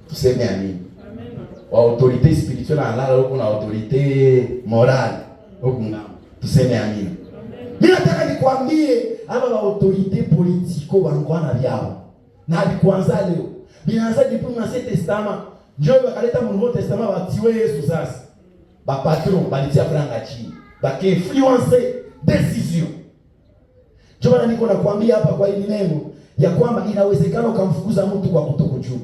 Tuseme amini. Amen. Wa autorité spirituelle analala huko na autorité morale huko ngamo. Tuseme amini. Amen. Mimi nataka nikwambie hapa wa autorité politiko wangwana vyao. Na alikuanza leo. Binaanza depuis l'Ancien Testament. Ndio wakaleta mu Nouveau Testament batiwe Yesu sasa. Ba patron balitia franga chini. Ba influencer décision. Jomana niko nakwambia hapa kwa hili neno ya kwamba inawezekana ukamfukuza mtu kwa kutokujua.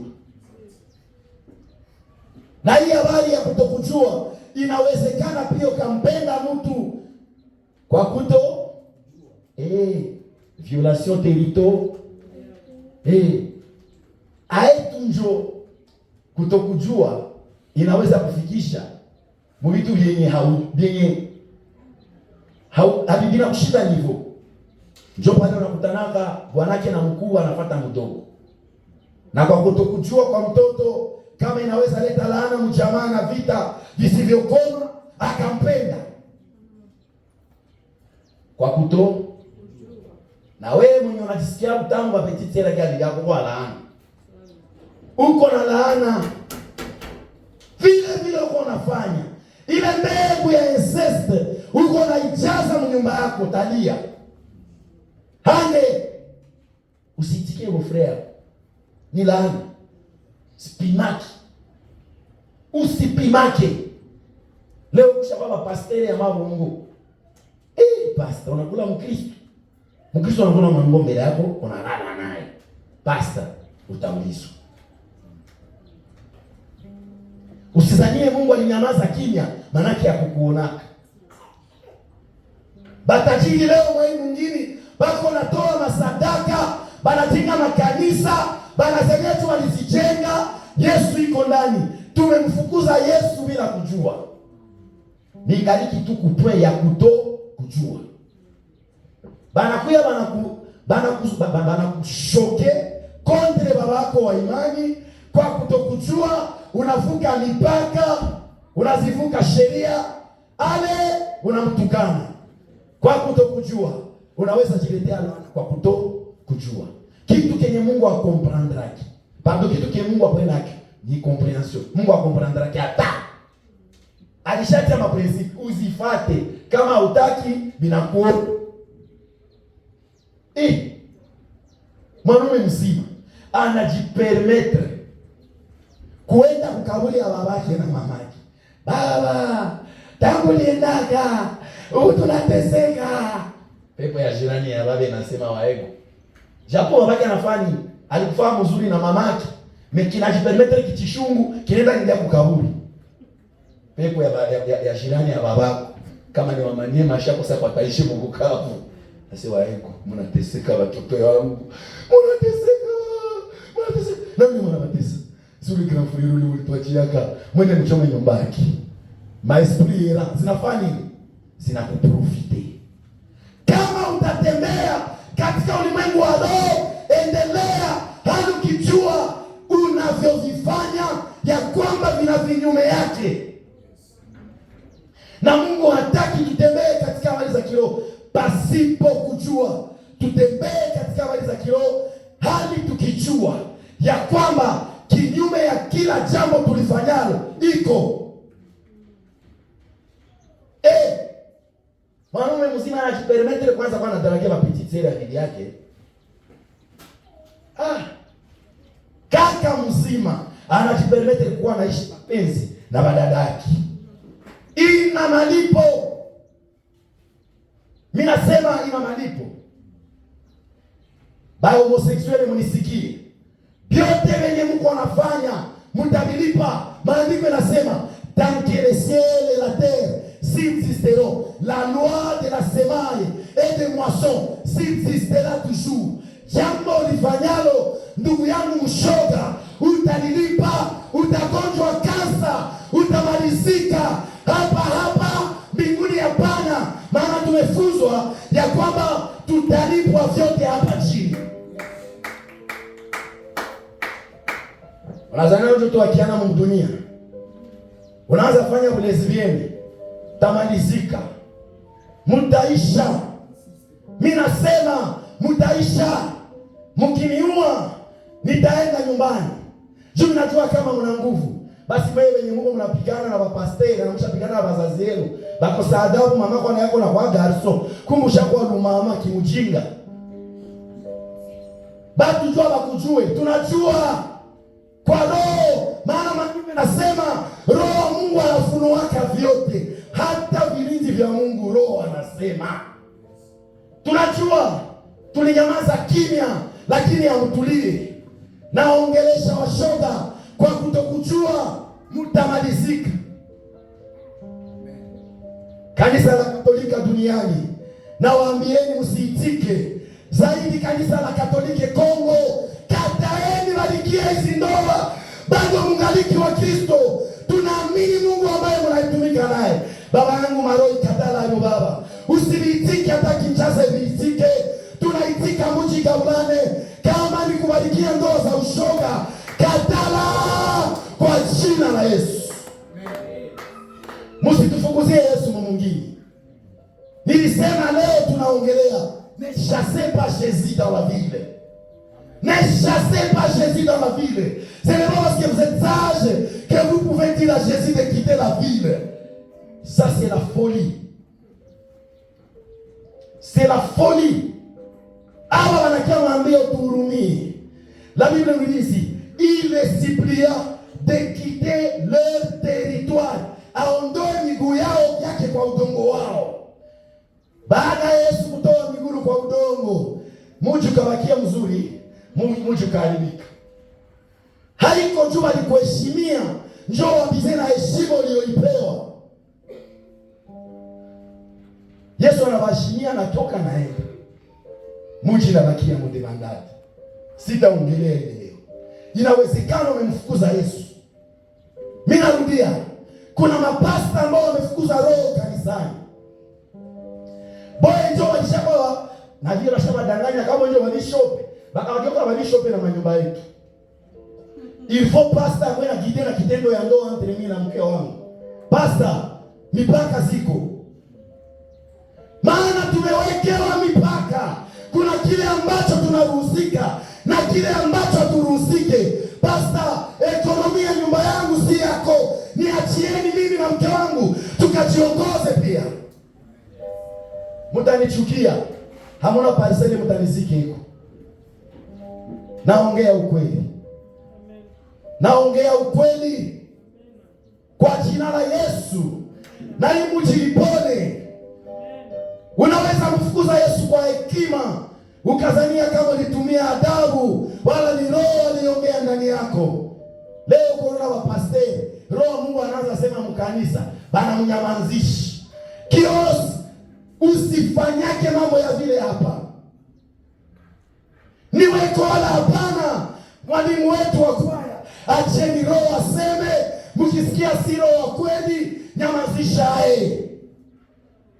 Na hii habari ya kutokujua inawezekana pia ukampenda mtu kwa kuto violation territoriale. Aetunjo kutokujua inaweza kufikisha mvitu vyenye habibina kushinda nivo. Njoo pale unakutanaka bwanake na mkuu anafuata mdogo. Na kwa kutokujua kwa mtoto kama inaweza leta laana mjamaa na vita visivyokoma, akampenda. Kwa kuto na wewe mwenye unajisikia mtamu wa petit tera gani yako kwa laana. Uko na laana. Vile uko unafanya. Ile mbegu ya incest uko unaijaza mnyumba yako talia. Hande usitikie vos frères. Ni laana. Spimaki. Usipimake. Leo kushababa pasteur ya mabongo. Pastor unakula Mkristo. Mkristo anakula mango mbele yako, unalala naye. Pastor utaulizwa. Usizanie Mungu alinyamaza kimya, manake ya kukuonaka. Lakini leo mwai mwingine bako natoa masadaka, banajenga makanisa, banazegetu walizijenga, Yesu iko ndani. Tumemfukuza Yesu bila kujua. Ningaliki tu kupwe ya kujua. Banakuya banakushoke kontre babako wa imani kwa kutokujua. Unavuka mipaka, unazivuka sheria, ale unamtukana kwa kutokujua. Unaweza jiletea laana kwa kutokujua. Kitu kenye Mungu akomprendraki. Pardon, kitu kenye Mungu aprenaki ni comprehension. Mungu akomprendraki hata. Alishatia maprincipe uzifate, kama utaki binakuwa. Mwanaume mzima anajipermettre kuenda kukabuli ya babake na mamake. Baba, tangu liendaka, tunateseka. Pepo ya jirani ya baba inasema waego. Japo babake anafani, alikufa mzuri na mamake, mekinajipermettre kichishungu, kinaenda ndia kukabuli. Pepo ya jirani ya babako, kama ni wamanie mashako sasa pataishi Bukavu. Sasa waego, mnateseka watoto wangu. Mnateseka. Nani mnateseka? Suri grand frère ule ulituachiaka mwende mchome nyumbaki. Maesprit era zinafanya zinakuprofite. Kama utatembea katika ulimwengu wa roho, endelea hadi ukijua unavyovifanya ya kwamba vina vinyume yake. Na Mungu hataki tutembee katika hali za kiroho pasipo kujua. Tutembee katika hali za kiroho hadi tukijua ya kwamba kinyume ya kila jambo tulifanyalo iko. Mwanaume mzima anajipermettre kwanza kwa anatarakia mapititsere akili yake. Kaka mzima anajipermettre kuwa anaishi mapenzi na badadaki. Ina malipo. Mimi nasema ina malipo. Ba homosexuel munisikie. Vyote venye mko nafanya mtabilipa. Maandiko yanasema tant que le ciel et la terre subsisteront, la loi de la semaille et de moisson subsistera toujours. Jambo lifanyalo ndugu yangu mshoga, utalilipa, utagonjwa kansa, utamalizika hapa mbinguni. Hapana, maana tumefunzwa ya kwamba tutalipwa vyote hapa chini. Unazana mtoto akiana mdunia, unaanza fanya lesbienne, tamalizika, mutaisha. Mimi nasema mutaisha. Mkiniua nitaenda nyumbani. Juu najua kama mna nguvu. Basi wewe wenye Mungu mnapigana na mapasteri na mshapigana na wazazi wenu. Bako saadabu mama kwa na yako na kwa garso. Kumbusha kwa lumama kimujinga. Batu jua bakujue, tunajua kwa roho. Maana maandiko yanasema roho wa Mungu anafunuaka vyote, hata vilinzi vya Mungu roho anasema. Tunajua, tulinyamaza kimya, lakini hamtulie. Naongelesha washoga kwa kutokujua, mtamalizika. Kanisa la Katolika duniani, na waambieni msiitike. Zaidi kanisa la Katoliki Kongo, kataeni walikia hizi ndoa. Bado mungaliki wa Kristo. Tunaamini Mungu ambaye mnaitumika naye. Baba yangu maroi katala yo baba. Usiitike hata Kinshasa iitike. Tunaitika mji Kabulane. Kama ni kubarikia ndoa za ushoga, katala kwa jina la Yesu. Msitufukuzie Yesu mwingine. Nilisema leo tunaongelea ne chassez pas Jésus dans la ville. Ne chassez pas Jésus dans la ville. Ce n'est pas parce que vous êtes sage que vous pouvez dire à Jésus de quitter la ville. Ça c'est la folie. C'est la folie. Awa wanakia waambia utuhurumie. La Bible nous dit ici, il les supplia de quitter leur territoire. Aondoe miguu yao yake kwa udongo wao. Baada ya Yesu kutoa miguu kwa udongo, mji ukabakia mzuri, mji ukaharibika. Haiko juu alikuheshimia, njoo wabize na heshima uliyoipewa. Yesu anawashimia, natoka naenda. Mji nabakia mdemandati. Sitaongelea leo. Inawezekana umemfukuza Yesu. Mimi narudia, kuna mapasta ambao wamefukuza roho kanisani. Boye njoo walishakuwa na vile washabadanganya kama njoo walishope. Bakawajoka walishope na manyumba yetu. Il faut pasta kwenda kidena kitendo ya ndoa entre mimi na mke wangu. Pasta, mipaka ziko. Maana tumewekewa mipaka. Kuna kile ambacho tunaruhusika na kile ambacho haturuhusike. Pasta, ekonomia ya nyumba yangu si yako. Niachieni mimi na mke wangu tukajiongoze pia. Mtanichukia. Hamuna parseli mtanizike hiko. Naongea ukweli. Naongea ukweli. Kwa jina la Yesu. Na imujilipone. Unaweza kufukuza Yesu kwa hekima. Ukazania kama ulitumia adabu. Wala ni roho aliongea ndani yako. Leo kuna wapasteri. Roho Mungu anaanza sema mkanisa. Bana mnyamanzishi. Kiosi. Usifanyake mambo ya vile hapa. Niweko wala hapana. Mwalimu wetu wa kwaya, acheni roho aseme. Mkisikia si roho wa kweli, nyamazisha ae.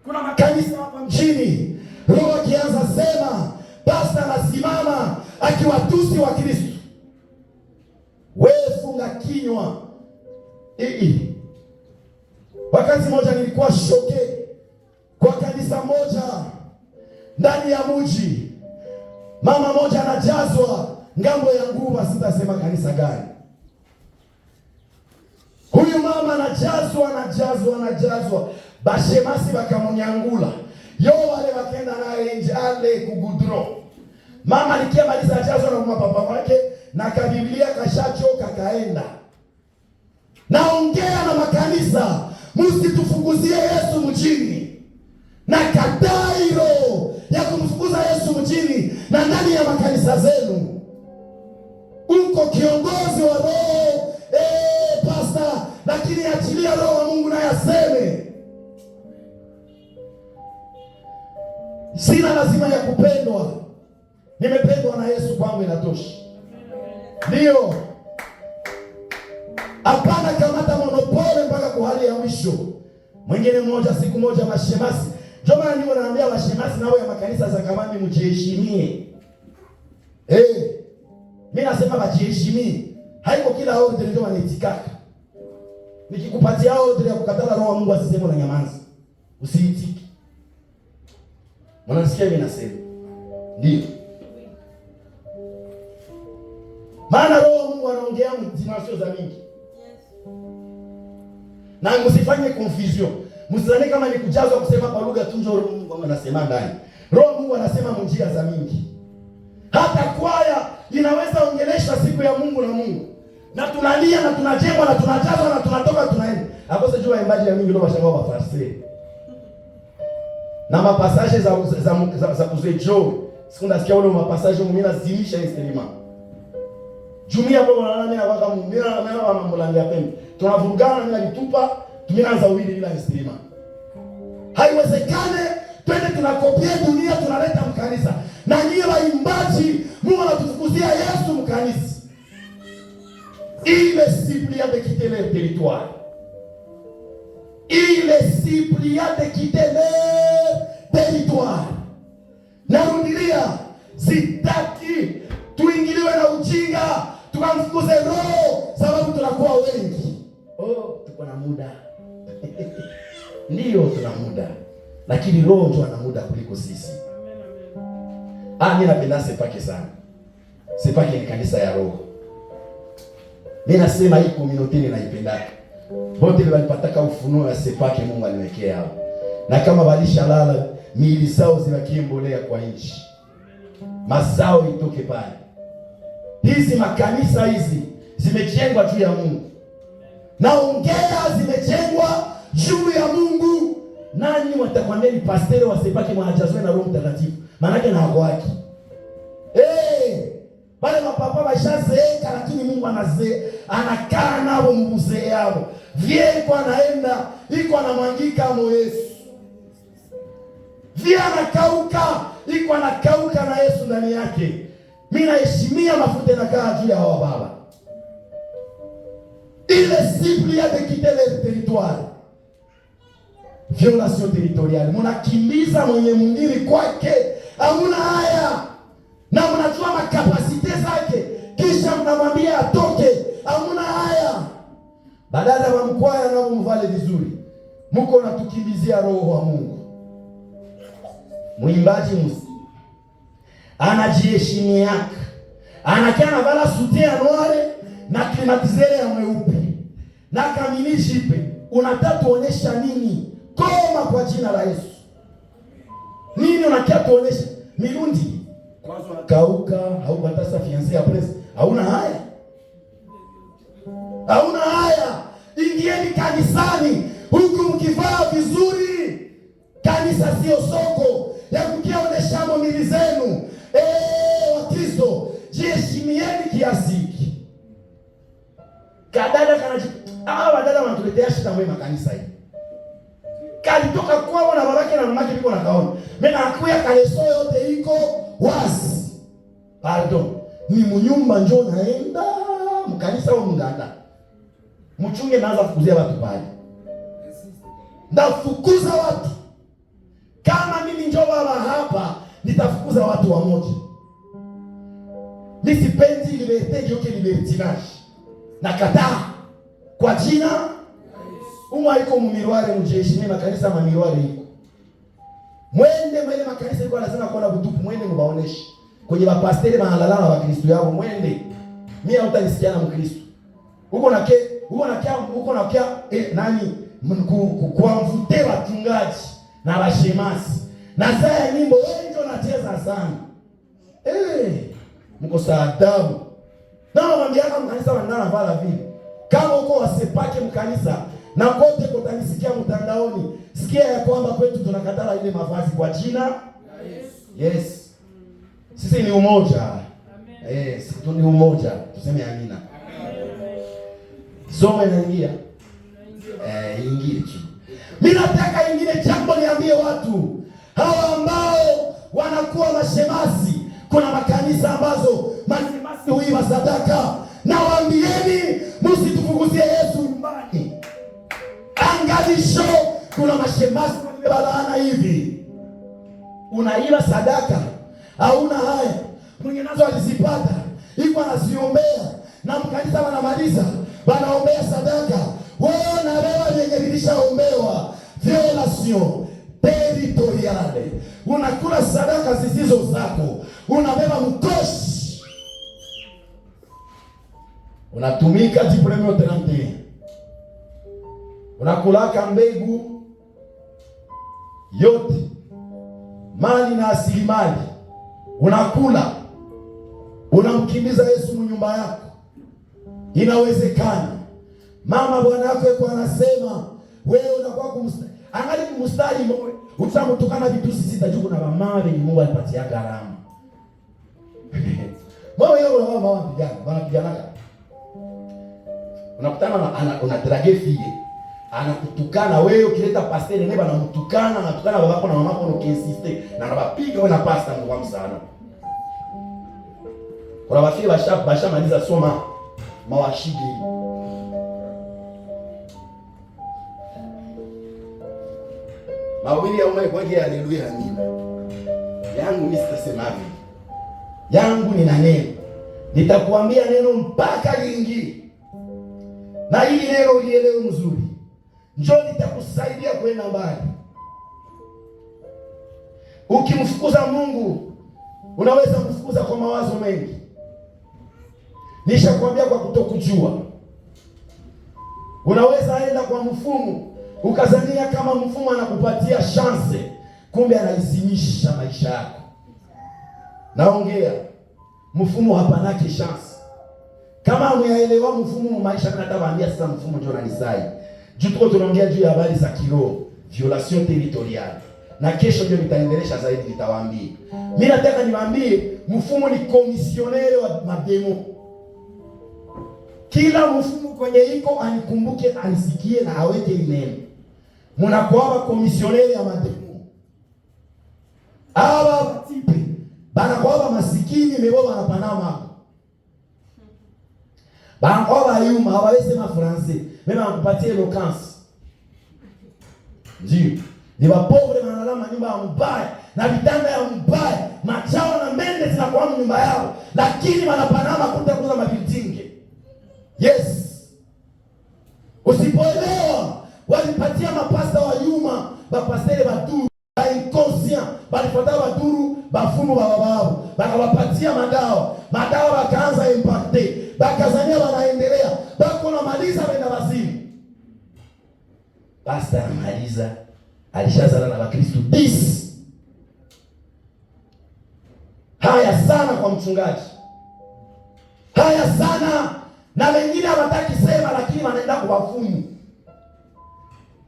Kuna makanisa hapa mjini, roho akianza sema, pasta anasimama akiwatusi wa Kristo. Wewe funga kinywa. Wakati moja nilikuwa shoke kwa kanisa moja ndani ya mji. Mama moja anajazwa ngambo ya nguvu, sitasema kanisa gani. Huyu mama anajazwa. Bashemasi bakamunyangula. Yo wale wakenda naye nje ale kugudro. Mama alikia maliza ajazwa na papa wake na kabiblia kashachoka kaenda. Naongea na makanisa, msitufukuzie Yesu mjini. Na kadai roho ya kumfukuza Yesu mjini na ndani ya makanisa zenu. Uko kiongozi wa roho, pasta, lakini achilia roho wa Mungu naye aseme. Sina lazima ya kupendwa. Nimependwa na Yesu, kwangu inatosha. Ndio. Hapana kamata monopole mpaka kwa hali ya mwisho. Mwingine mmoja siku moja mashemasi. Ndio maana niko naambia mashemasi nao ya makanisa za kamani mjiheshimie. Mimi nasema wajiheshimie. Haiko kila ordre ndio wanaitikaka. Nikikupatia ordre ya kukatala roho wa Mungu asiseme na nyamanza. Usiitiki. Mnasikia mimi nasema? Ndio. Maana roho wa Mungu anaongea mtimasio za mingi. Na msifanye confusion. Msidhani kama ni kujazwa kusema kwa lugha tu ndio roho Mungu anasema ndani. Roho Mungu anasema njia za mingi. Hata kwaya inaweza ongelesha siku ya Mungu na Mungu. Na tunalia na tunajengwa na tunajazwa na tunatoka tunaenda. Akose jua imbaji ya mingi ndio washangao wa farsi. Na mapasaje za kuzejo. Siku nasikia wale mapasaje mimi nazimisha instrument. Jumia baba na nani waka mumira na mama mlangia pembe. Tunavurugana na vitupa, tumeanza uwili bila instrument. Haiwezekane twende tunakopia dunia tunaleta mkanisa. Na nyie waimbaji Mungu anatufukuzia Yesu mkanisa. Il est suppliant de quitter leur territoire. Il est suppliant de quitter leur territoire. Narudilia, sitaki tuingiliwe na ujinga, tukamfukuze roho sababu tunakuwa wengi. Tuko na muda. Ndio tuna muda. Lakini roho ndio ana muda kuliko sisi. Mimi napenda sepake sana. Sepake ni kanisa ya roho. Mimi nasema hii community ninaipenda. Wote walipataka ufunuo ya sepake Mungu aliwekea hapo. Na kama walishalala miili zao zinakimbolea kwa nchi. Mazao itoke pale. Hizi makanisa hizi zimejengwa juu ya Mungu. Naongea zimejengwa juu ya Mungu. Nani watakwambia ni pastor wasipake mwanajazwe na Roho Mtakatifu? Maana yake na wako wake. Wale mapapa washazeeka lakini Mungu anakaa nao mzee yao. Vie iko anaenda, iko anamwangika mo Yesu. via anakauka, iko anakauka na Yesu ndani yake. Mimi naheshimia mafuta yanakaa juu ya hawa baba. Il est ciblé de quitter le territoire. Violation territoriale. Mnakimbiza mwenye mwingine kwake, hamuna haya. Na mnajua makapasite zake, kisha mnamwambia atoke, hamuna haya. Badala ya mkwaya na mvale vizuri, mko natukimbizia roho wa Mungu. Mwimbaji musi anajiheshimiaka, anakia na vala soutien noire na klimatizere ya mweupe na kamini jipe. Unataka tuonesha nini? Koma kwa jina la Yesu. Nini unataka tuonesha? Mirundi kwanza kauka, haupata fiancé ya presse. Hauna haya. Hauna haya. Ingieni kanisani huku mkivaa vizuri. Kanisa sio soko ya kukionyesha mwili zenu. Wakristo, jiheshimieni kiasi hiki. Kadada wadada wanatuletea shida mwe makanisa hii. Kalitoka kwao na babake na mamake biko na kaona. Mena akuya kaleso yote iko wazi. Pardon. Ni munyumba njoo naenda mkanisa au mnganda. Mchunge naanza kufukuzia watu pale. Ndafukuza watu. Kama mimi njoo baba hapa, nitafukuza watu wa moja. Mimi sipendi liberté yoke libertinage. Nakataa kwa jina umwa iko mumirware mjeshi. Mimi makanisa mamirware iko. Mwende mwende makanisa iko lazima kuona butupu, mwende mbaoneshe. Kwenye bapasteri mahalala na bakristo yao mwende. Mimi hautanisikia na mkristo. Uko na kia nani kuamvute wachungaji na washemasi. Na saa nyimbo wengi wanacheza sana. Mko saadabu. Na wamwambiana mkanisa wanana vala vile. Kama uko wasepake mkanisa na kote kotanisikia mtandaoni, sikia ya kwamba kwetu tunakatala ile mavazi kwa jina Yes. Sisi ni umoja. Amen. Sisi ni umoja. Tuseme amina. Soma inaingia. Ingie tu. Mimi nataka ingine jambo niambie watu hawa ambao wanakuwa mashemasi. Kuna makanisa ambazo mashemasi huiba sadaka. Na waambieni msitufukuzie Yesu nyumbani. Angalisho, kuna mashemasi wanabalana hivi. Unaiba sadaka, hauna haya. Mwingine nazo alizipata, iko anaziombea na mkanisa wanamaliza, wanaombea sadaka. Wao na wewe wenye vilishaombewa, violation territoriale. Unakula sadaka zisizo zako, unabeba mkoshi. Unatumika diplome 31. Unakulaka mbegu yote, mali na asilimali. Unakula, unamkimbiza Yesu mnyumba yako. Inawezekana mama bwana yako yuko anasema wewe unakuwa angali kumstari moyo, utamtukana vitu sita juu na mama wenye Mungu alipatia gharama. Mama yao na mama wanapigana. Unakutana unatrage fille, anakutukana wewe, ukileta pasteur nene anamtukana, anatukana babako na mamako, ukiinsiste na anabapiga wewe na pastor ngwa msana. Kuna wafie basha maliza soma mawashige. Mawili ya umai kwa kia haleluya amina. Yangu ni sitasema hivi. Yangu ni na neno. Nitakuambia neno mpaka lingi. Na hili neno ulielewe mzuri. Njoo nitakusaidia kwenda mbali. Ukimfukuza Mungu, unaweza kufukuza kwa mawazo mengi. Nishakwambia kwa kutokujua. Unaweza enda kwa mfumo, ukazania kama mfumo anakupatia chance, kumbe anaizimisha maisha yako. Naongea, mfumo hapanaki chance. Kama umeelewa mfumo maisha, natawaambia sasa mfumo ndio ananisai. Tuko tunaongea juu ya habari za kiroho, violation territoriale. Na kesho ndio nitaendelesha zaidi, nitawaambia. Mimi nataka niwaambie mfumo ni komisionere wa mademo. Kila mfumo kwenye iko anikumbuke, anisikie na aweke neno. Mnakuwa komisionere ya mademo. Aba tipe banakuwa masikini mebo banapanama. Banakuwa bayuma hawawezi sema français, même anakupatia eloquence. Ndio. Ni wapovre wanalala nyumba ya mbaya na vitanda ya mbaya, machao na mende zinakuwa nyumba yao, lakini wanapanama kutakuza mabuilding. Yes. Usipoelewa, walipatia mapasta wa yuma, bapastele baduru, ba inconscient, balifuata baduru, bafumu babao, bakawapatia madawa bakaanza impacte, bakazania wanaendelea, bako na maliza benda wazimu. Pasta anamaliza, alishazana na Wakristo 10. Haya sana kwa mchungaji. Haya sana. Na wengine hawataki sema, lakini wanaenda kuwafumu.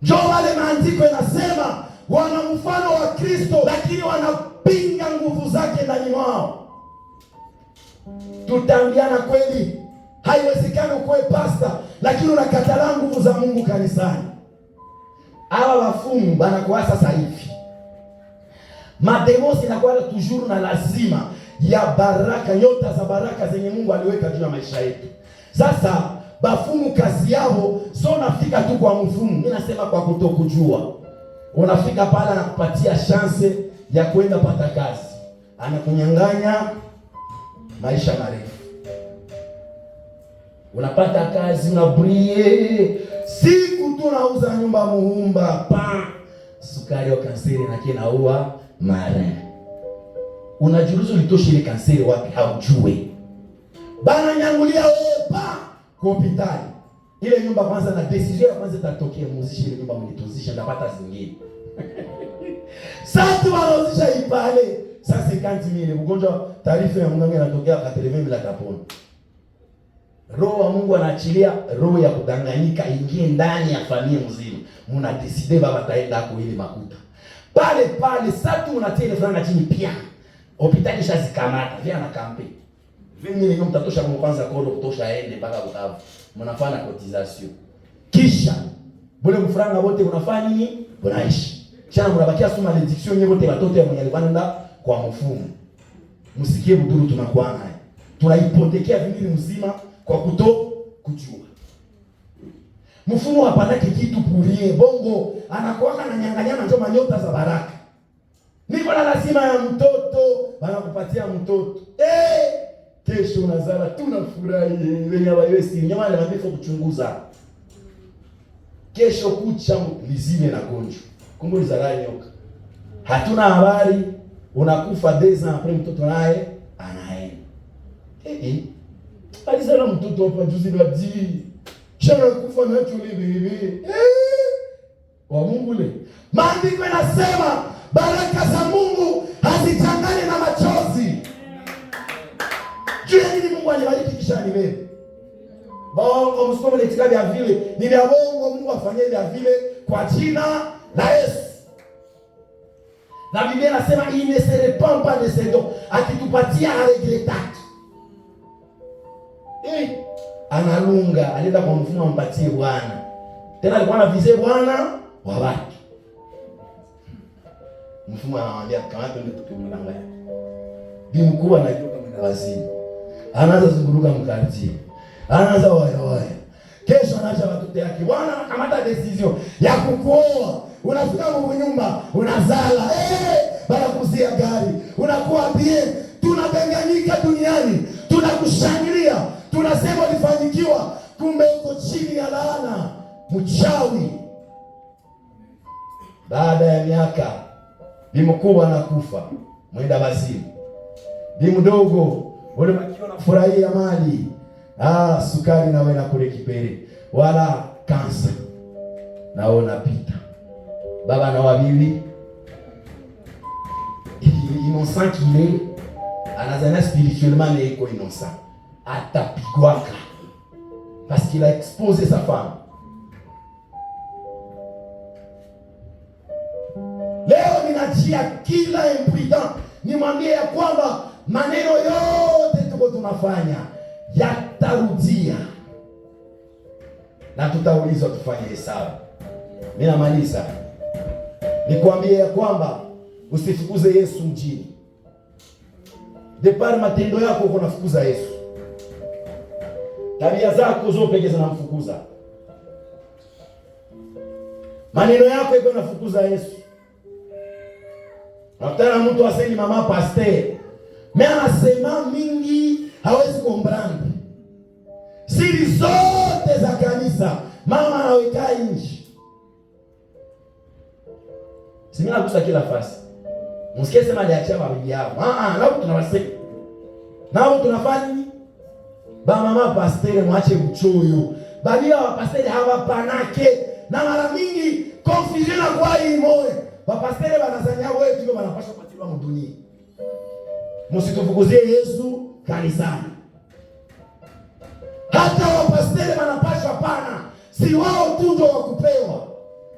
Njoo wale maandiko yanasema wana mfano wa Kristo, lakini wanapinga nguvu zake ndani mwao. Tutaambiana kweli, haiwezekani ukuwe pasta lakini unakataa nguvu za Mungu kanisani. Hawa wafumu banakuwa sasa hivi. Mademosi inakuwa toujours na lazima ya baraka, nyota za baraka zenye Mungu aliweka juu ya maisha yetu. Sasa bafumu kazi yao sio nafika tu kwa mfumu. Mimi nasema kwa kutokujua. Unafika pale anakupatia chance ya kwenda pata kazi. Anakunyang'anya maisha marefu. Unapata kazi, unabrie. Siku tu nauza nyumba Muhumba, pa sukari wa kanseri na kinaua mara. Unajiuliza ulitosha ile kanseri wapi? Haujue. Bana nyangulia wewe pa kwa hospitali. Ile nyumba kwanza na decision ya kwanza itatokea, muzishe ile nyumba mlituzisha ndapata zingine. Sasa wanauzisha ipale. Sasa 50,000 ugonjwa, taarifa ya mganga inatokea kwa 80,000 kapona. Roho wa Mungu anaachilia roho ya kudanganyika ingie ndani ya familia mzima. Muna decide baba taenda kwa ile makuta. Pale sasa unatia ile franga chini pia. Hospitali shazikamata, vya na kampe. Vingine ndio mtatosha kwa kwanza kodo kutosha aende mpaka Bukavu. Mnafanya cotisation. Kisha bule mfranga wote unafanya nini? Unaishi. Kisha mnabakia suma malediction nyewe wote watoto ya mwenye alipanda kwa mfumo. Msikie buduru tunakuwa naye. Tunaipotekea vingine mzima kwa kujua. Mfumo hapanaki kitu purie bongo, anakuwa ananyang'anyana ndio manyota za baraka. Niko na lazima ya mtoto, wanakupatia mtoto. Kesho unazala tunafurahi. Wenye wawezi nyama na mabifo kuchunguza. Kesho kucha lizime na gonjwa. Kumbe ulizala nyoka. Hatuna habari, unakufa 2 ans après mtoto naye anaenda. Alizala mtoto hapa juzi badi. Shana kufa na chole bebe. Wa Mungu le. Maandiko yanasema baraka za Mungu hazichangani na machozi. Jua nini Mungu alibariki kisha ni wewe. Bongo msikomo le tikabi ya vile. Ni vya bongo Mungu afanye vya vile kwa jina la Yesu. Na Biblia inasema il ne se répand pas de ses dons. Akitupatia haregretaki. Analunga, alienda kwa mfumo ampatie Bwana. Tena alikuwa anavize Bwana wa watu. Mfumo anamwambia kama twende tukimlanga yake. Bi mkuu anajua kama ni wazimu. Anaanza zunguruka mkartie. Anaanza waya. Kesho anaacha watoto yake. Bwana anakamata decision ya kukuoa. Unafika kwa nyumba, unazala. Bana kuzia gari. Unakuwa bien. Tunadanganyika duniani. Tunakushangilia. Tunasema ulifanikiwa, kumbe uko chini ya laana, mchawi. Baada ya miaka, bi mkubwa anakufa, mwenda wazimu. Bi mdogo, wale makiwa na furahia mali. Sukari nawe na kule kipere. Wala kansa. Naona pita. Baba na wabibi. Innocent qu'il est, anazana spirituellement il est innocent. Atapigwaka parce qu'il a exposé sa femme. Leo ninajia kila imprudent nimwambie ya kwamba maneno yote tuko tunafanya yatarudia na tutaulizwa tufanye hesabu. Mimi namaliza nikwambie ya kwamba usifukuze Yesu mjini. Depart matendo yako uko nafukuza Yesu. Tabia zako zote pekee zinamfukuza. Maneno yako iko nafukuza Yesu. Nakutana mtu aseni mama pasteur. Mais anasema mingi hawezi comprendre. Siri zote za kanisa mama anaweka nje. Simina kusa kila fasi. Msikie sema aliachia bibi yao. Nao tunawasema. Nao tunafanya nini? Ba mama pasteur mwache uchoyo. Bali wa pasteur hawapanake. Na mara mingi confusion na kwa hii moyo. Ba pasteur wanazania wewe tu wanapaswa kupatiwa mdunia. Msitufukuzie Yesu kanisani. Hata wa pasteur wanapaswa pana. Si wao tu ndio wakupewa.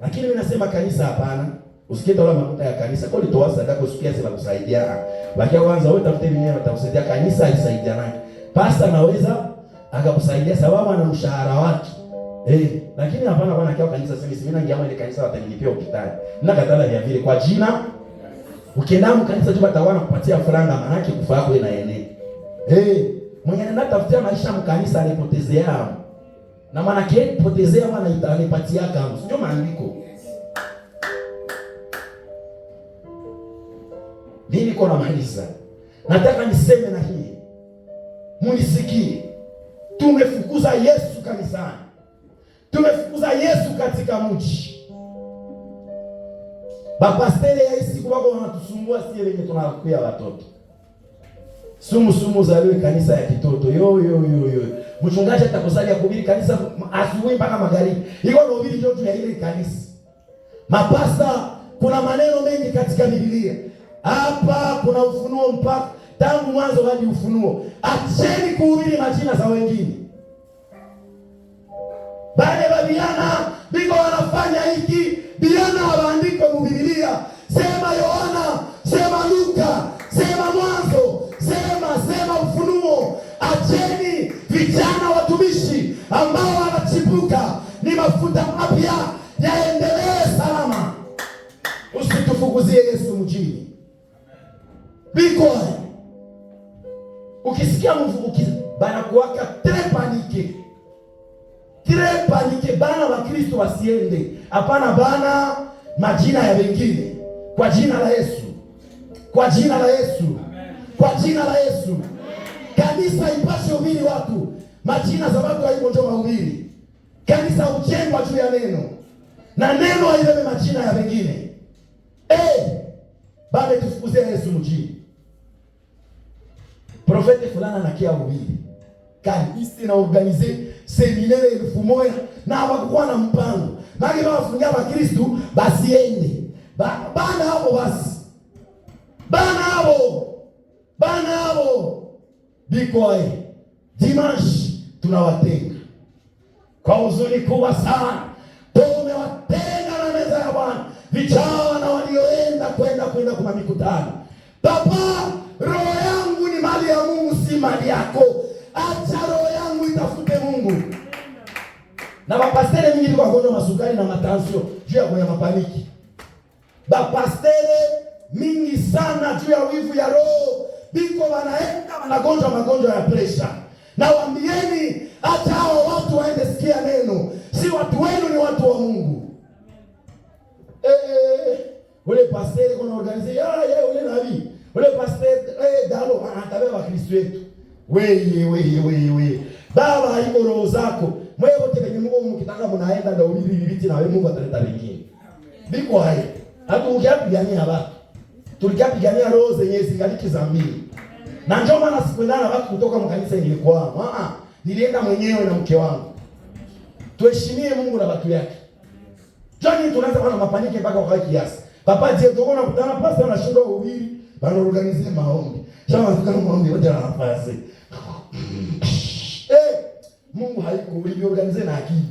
Lakini mimi nasema kanisa hapana. Usikie wala makuta ya kanisa kwa litoa sadaka usikie sema kusaidia. Bakia kwanza wewe tafute mwenyewe atakusaidia, kanisa isaidia nani? Pasta naweza akakusaidia sababu ana mshahara wake. Lakini hapana bwana kwa kanisa sema mimi nangiama ile kanisa watanilipia ukitani. Nakatala vya vile kwa jina. Ukienda kanisa tu batawana kupatia franga maana yake kufa yako inaenea. Mwenye anaenda tafutia maisha mkanisa alipotezea. Na maana yake potezea maana itanipatia kama. Sio maandiko. Mimi niko na maliza. Nataka niseme na hii. Munisikie. Tumefukuza Yesu kanisani. Tumefukuza Yesu katika mji. Bapastele ya isi kwa wanatusumbua sie wenye tunakuya watoto. Sumu zaliwe kanisa ya kitoto. Yo. Mchungaji atakusalia kuhubiri kanisa asubuhi mpaka magharibi. Iko na ubiri joto ya ile kanisa. Mapasta kuna maneno mengi katika Biblia. Hapa kuna ufunuo mpaka tangu mwanzo hadi ufunuo. Acheni kuhubiri majina za wengine. Bale babiana biko wanafanya hiki, biana hawaandikwe mu Biblia. Sema Yohana, sema Luka, sema Mwanzo, sema ufunuo. Acheni vijana watumishi ambao wanachipuka ni mafuta mapya yaendelee salama. Usitufukuzie Yesu mjini. Biko ukisikia bana kuwaka très panique bana wa Kristo wasiende. Hapana bana majina ya wengine. Kwa jina la Yesu. Kwa jina la Yesu. Amen. Kwa jina la Yesu. Amen. Kanisa ipashe ubiri watu. Majina za watu haiko ndio mahubiri. Kanisa ujengwa juu ya neno. Na neno haibebe majina ya wengine. Bale tufukuzie Yesu mjini. Profete fulana anakia ubiri. Kanisa na organize seminaire 1000 na hawakuwa na mpango. Magi wafungia wa Kristo basiende. Bana hapo basi. Bana hapo. Bikoe. Dimanche tunawatenga. Kwa huzuni kubwa sana. Tumewatenga na meza ya Bwana. Vijana walioenda kwenda kwa mikutano. Baba, roho yangu ni mali ya Mungu, si mali yako. Acha roho yangu itafute Mungu. Na bapastere mingi kwa gonjwa masukari na matansio juu ya kwenye mapaniki. Bapastere mingi sana juu ya wivu ya roho. Biko wanaenda wanagonjwa magonjwa ya pressure. Na waambieni acha hao watu waende sikia neno. Si watu wenu, ni watu wa Mungu. Ule pasteur qu'on organise ule nabii. Ule pasteur dalo atabeba Kristo wetu. Wewe. Baba iko roho zako. Mwewe wote wenye Mungu mkitaka mnaenda ndio ubiri vibiti na wewe Mungu ataleta wengine. Biko hai. Hata ukiyapigania watu. Tulikapigania roho zenye zingaliki za mbili. Na njoo maana sikuendana watu kutoka mkanisa nilikuwa. Nilienda mwenyewe na mke wangu. Tuheshimie Mungu na watu yake. Jani tunaanza kuwa na mapaniki mpaka kwa kiasi. Papa je toko na kutana pasta na shundo ubiri, bana organize maombi. Chama tukana maombi wote na nafasi. Mungu haiko ulivyo organize na akili.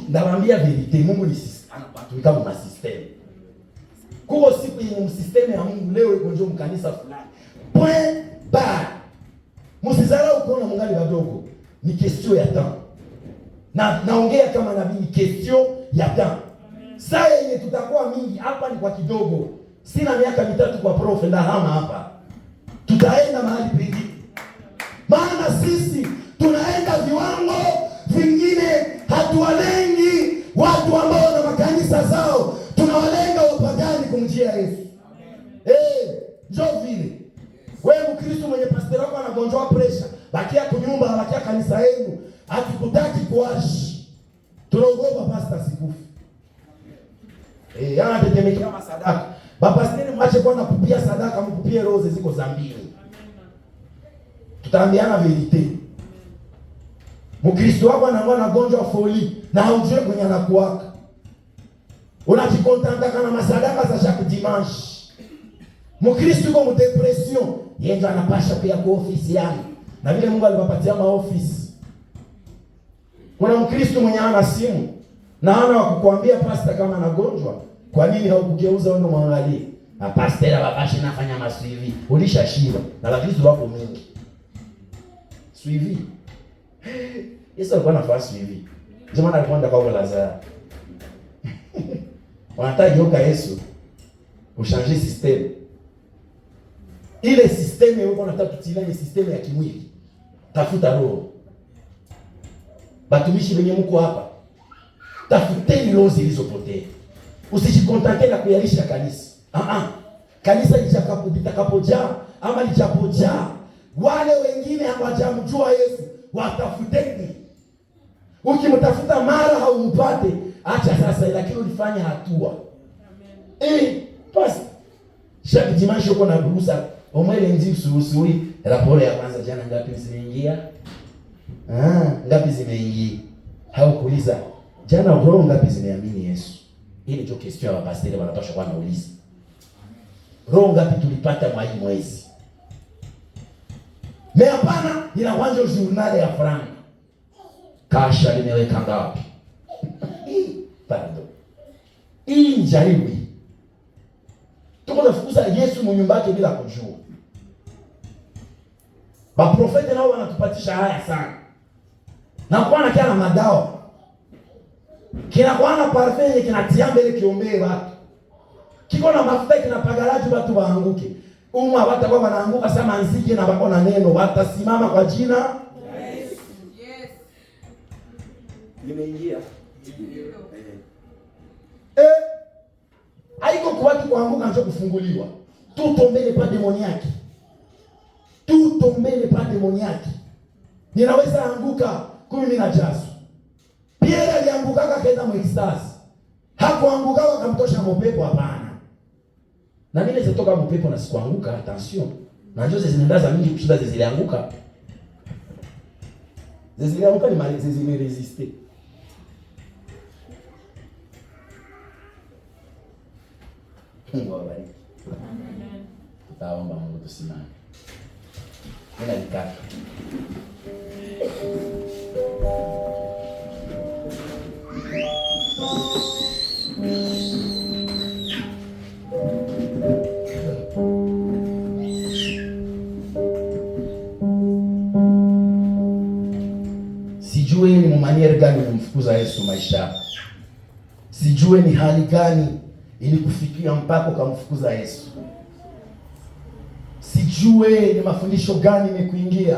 Ndawambia verite, Mungu ni system, anatumika kama system. Kwa siku yenye msisteme ya Mungu leo iko njoo mkanisa fulani. Point bar. Msizarau kuona mungali wadogo. Ni question ya temps. Naongea kama nabii, question ya temps. Saa yenye tutakuwa mingi hapa ni kwa kidogo. Sina miaka 3 kwa prof ndahama hapa. Tutaenda mahali pengine. Maana sisi tunaenda viwango vingine, hatuwalengi watu ambao na makanisa zao, tunawalenga wapagani kumjia Yesu. Njoo vile. Wewe Mkristo mwenye pastor wako anagonjwa pressure, bakia kunyumba, bakia kanisa yenu, hatukutaki kuashi. Tunaogopa pastor sikufu. Yana tetemekea masadaka. Bapasteri mwache kwanza kupia sadaka, mpupie rose ziko za mbili. Tutaambiana verite. Mkristo wako anagonjwa foli na haujue kwenye anakuwaka. Unajikontanta kana masadaka za chaque dimanche. Mkristo yuko mu depression, yeye ndo anapasha pia kwa ofisi yake. Na vile Mungu aliwapatia maofisi. Kuna Mkristo mwenye ana simu na ana wa kukuambia pastor kama anagonjwa. Kwa nini haukugeuza wewe mwangalie? Na pastor babashi nafanya masuivi. Ulishashiba na Wakristo wako mingi. Suivi. Yesu alikuwa anafanya suivi. Jamaa alikuwa anataka kwa Lazaro. Wanataka yoka Yesu. Uchanger system. Ile system yako unataka kutilia ni system ya kimwili. Tafuta roho. Batumishi wenye mko hapa. Tafuteni roho zilizopotea. Usijikontante na kuyalisha kanisa. Kanisa litakapojaa ama lijapojaa, wale wengine hawajamjua Yesu, watafuteni. Ukimtafuta mara haumpate, acha sasa, lakini ulifanya hatua. Basi chaque dimanche uko na ruhusa omwele nzi usuhusui raporo ya kwanza, jana ngapi zimeingia? Ngapi zimeingia? Haukuuliza jana roho ngapi zimeamini Yesu? Ile ndio question ya pastor wanatosha kwa nauliza. Roho ngapi tulipata mwa hii mwezi? Me hapana, inaanza journal ya franga. Kasha limeweka ngapi? Pardon. Hii njaribu. Tuko nafukuza Yesu mu nyumba yake bila kujua. Maprofeti nao wanatupatisha haya sana. Na kwa kia na madawa. Kina kwa na parfum kinatia mbele kiombee watu. Kiko na mafuta kinapagalaji watu waanguke. Umma watakuwa wanaanguka sama nzige na wako na neno, watasimama kwa jina. Yes. Nimeingia. Haiko kwa watu kuanguka ndio kufunguliwa. Tutombele pa demoniaki. Tutombele pa demoniaki. Ninaweza anguka 10 na jasu. Pierre alianguka kaenda mu ecstasy. Hakuanguka akamtosha mopepo, hapana. Na mimi nilitoka mopepo na sikuanguka, attention. Na ndio zinaendaza mingi kushinda zilianguka. Zilianguka ni mali zimeresiste. Mungu awabariki. Amen. Tutaomba Mungu tusimame. Nina nikaka. Sijue ni maniere gani kumfukuza Yesu maisha. Sijue ni hali gani ili kufikia mpaka kumfukuza Yesu. Sijue ni mafundisho gani imekuingia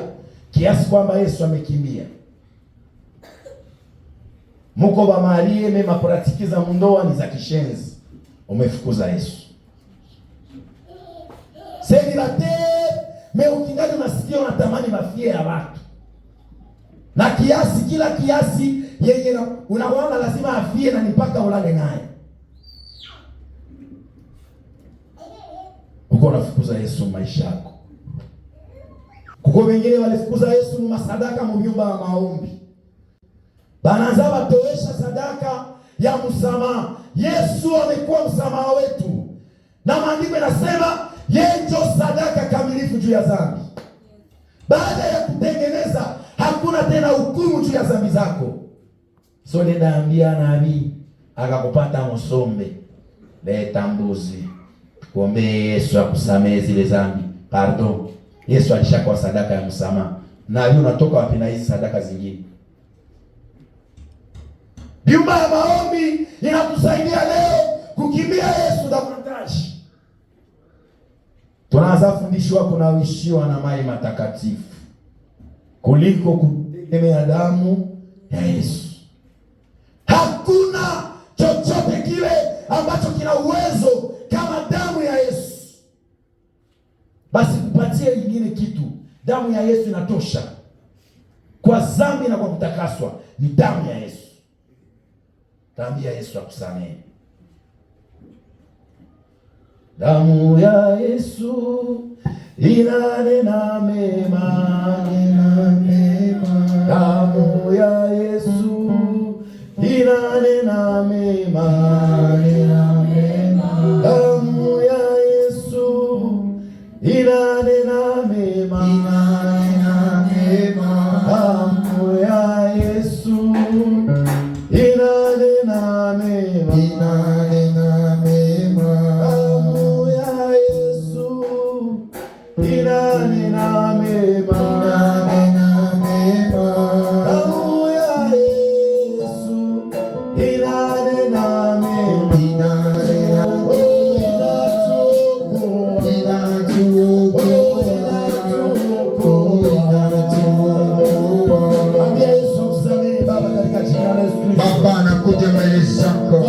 kiasi kwamba Yesu amekimbia. Muko ba Marie mema pratiki za mundoa ni za kishenzi. Umefukuza Yesu. Célibataire me ukingali unasikia unatamani mafia ya watu. Na kiasi kila kiasi yenye unaona lazima afie na nipaka ulale naye. Uko unafukuza Yesu maisha yako. Kuko wengine walifukuza Yesu masadaka mu nyumba ya maombi. Banaanza watoesha sadaka ya msamaha. Yesu amekuwa msamaha wetu. Na maandiko yanasema yeye ndio sadaka kamilifu juu ya dhambi. Baada ya kutengeneza hakuna tena hukumu juu ya dhambi zako. So nenda ambia nabii akakupata msombe. Leta mbuzi. Kuombe Yesu akusamehe zile dhambi. Pardon. Yesu alishakuwa sadaka ya msamaha. Na yule unatoka wapi na hizi sadaka zingine? Nyumba ya maombi inatusaidia leo kukimbia Yesu davantage. Tunaanza fundishwa kunawishiwa na maji matakatifu kuliko kutegemea damu ya Yesu. Hakuna chochote kile ambacho kina uwezo kama damu ya Yesu. Basi kupatie ingine kitu, damu ya Yesu inatosha kwa dhambi na kwa kutakaswa. Ni damu ya Yesu. Damu ya Yesu akusamehe. Damu ya Yesu inanena mema, damu ya Yesu inanena mema, damu ya Yesu inanena mema, damu ya Yesu inanena mema. Baba, nakuja mbele zako,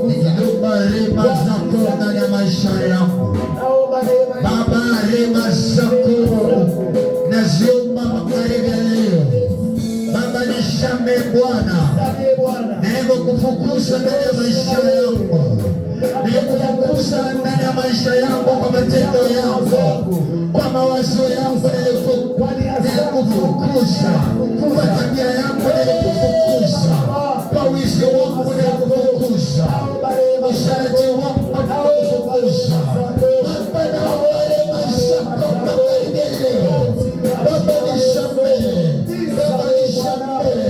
nikiomba rehema zako ndani ya maisha yangu. Baba, rehema zako naziomba magharibi ya leo. Baba, nisamehe Bwana, nilikufukuza ndani ya maisha yangu, nilikufukuza ndani ya maisha yangu kwa matendo yangu, kwa mawazo yangu, nilikufukuza kwa tabia yangu, nilikufukuza kwa wizi wangu, nilikufukuza usharati wangu, nilikufukuza. Baba, naomba rehema zako magharibi ya leo. Baba, nisamehe, Baba, nisamehe.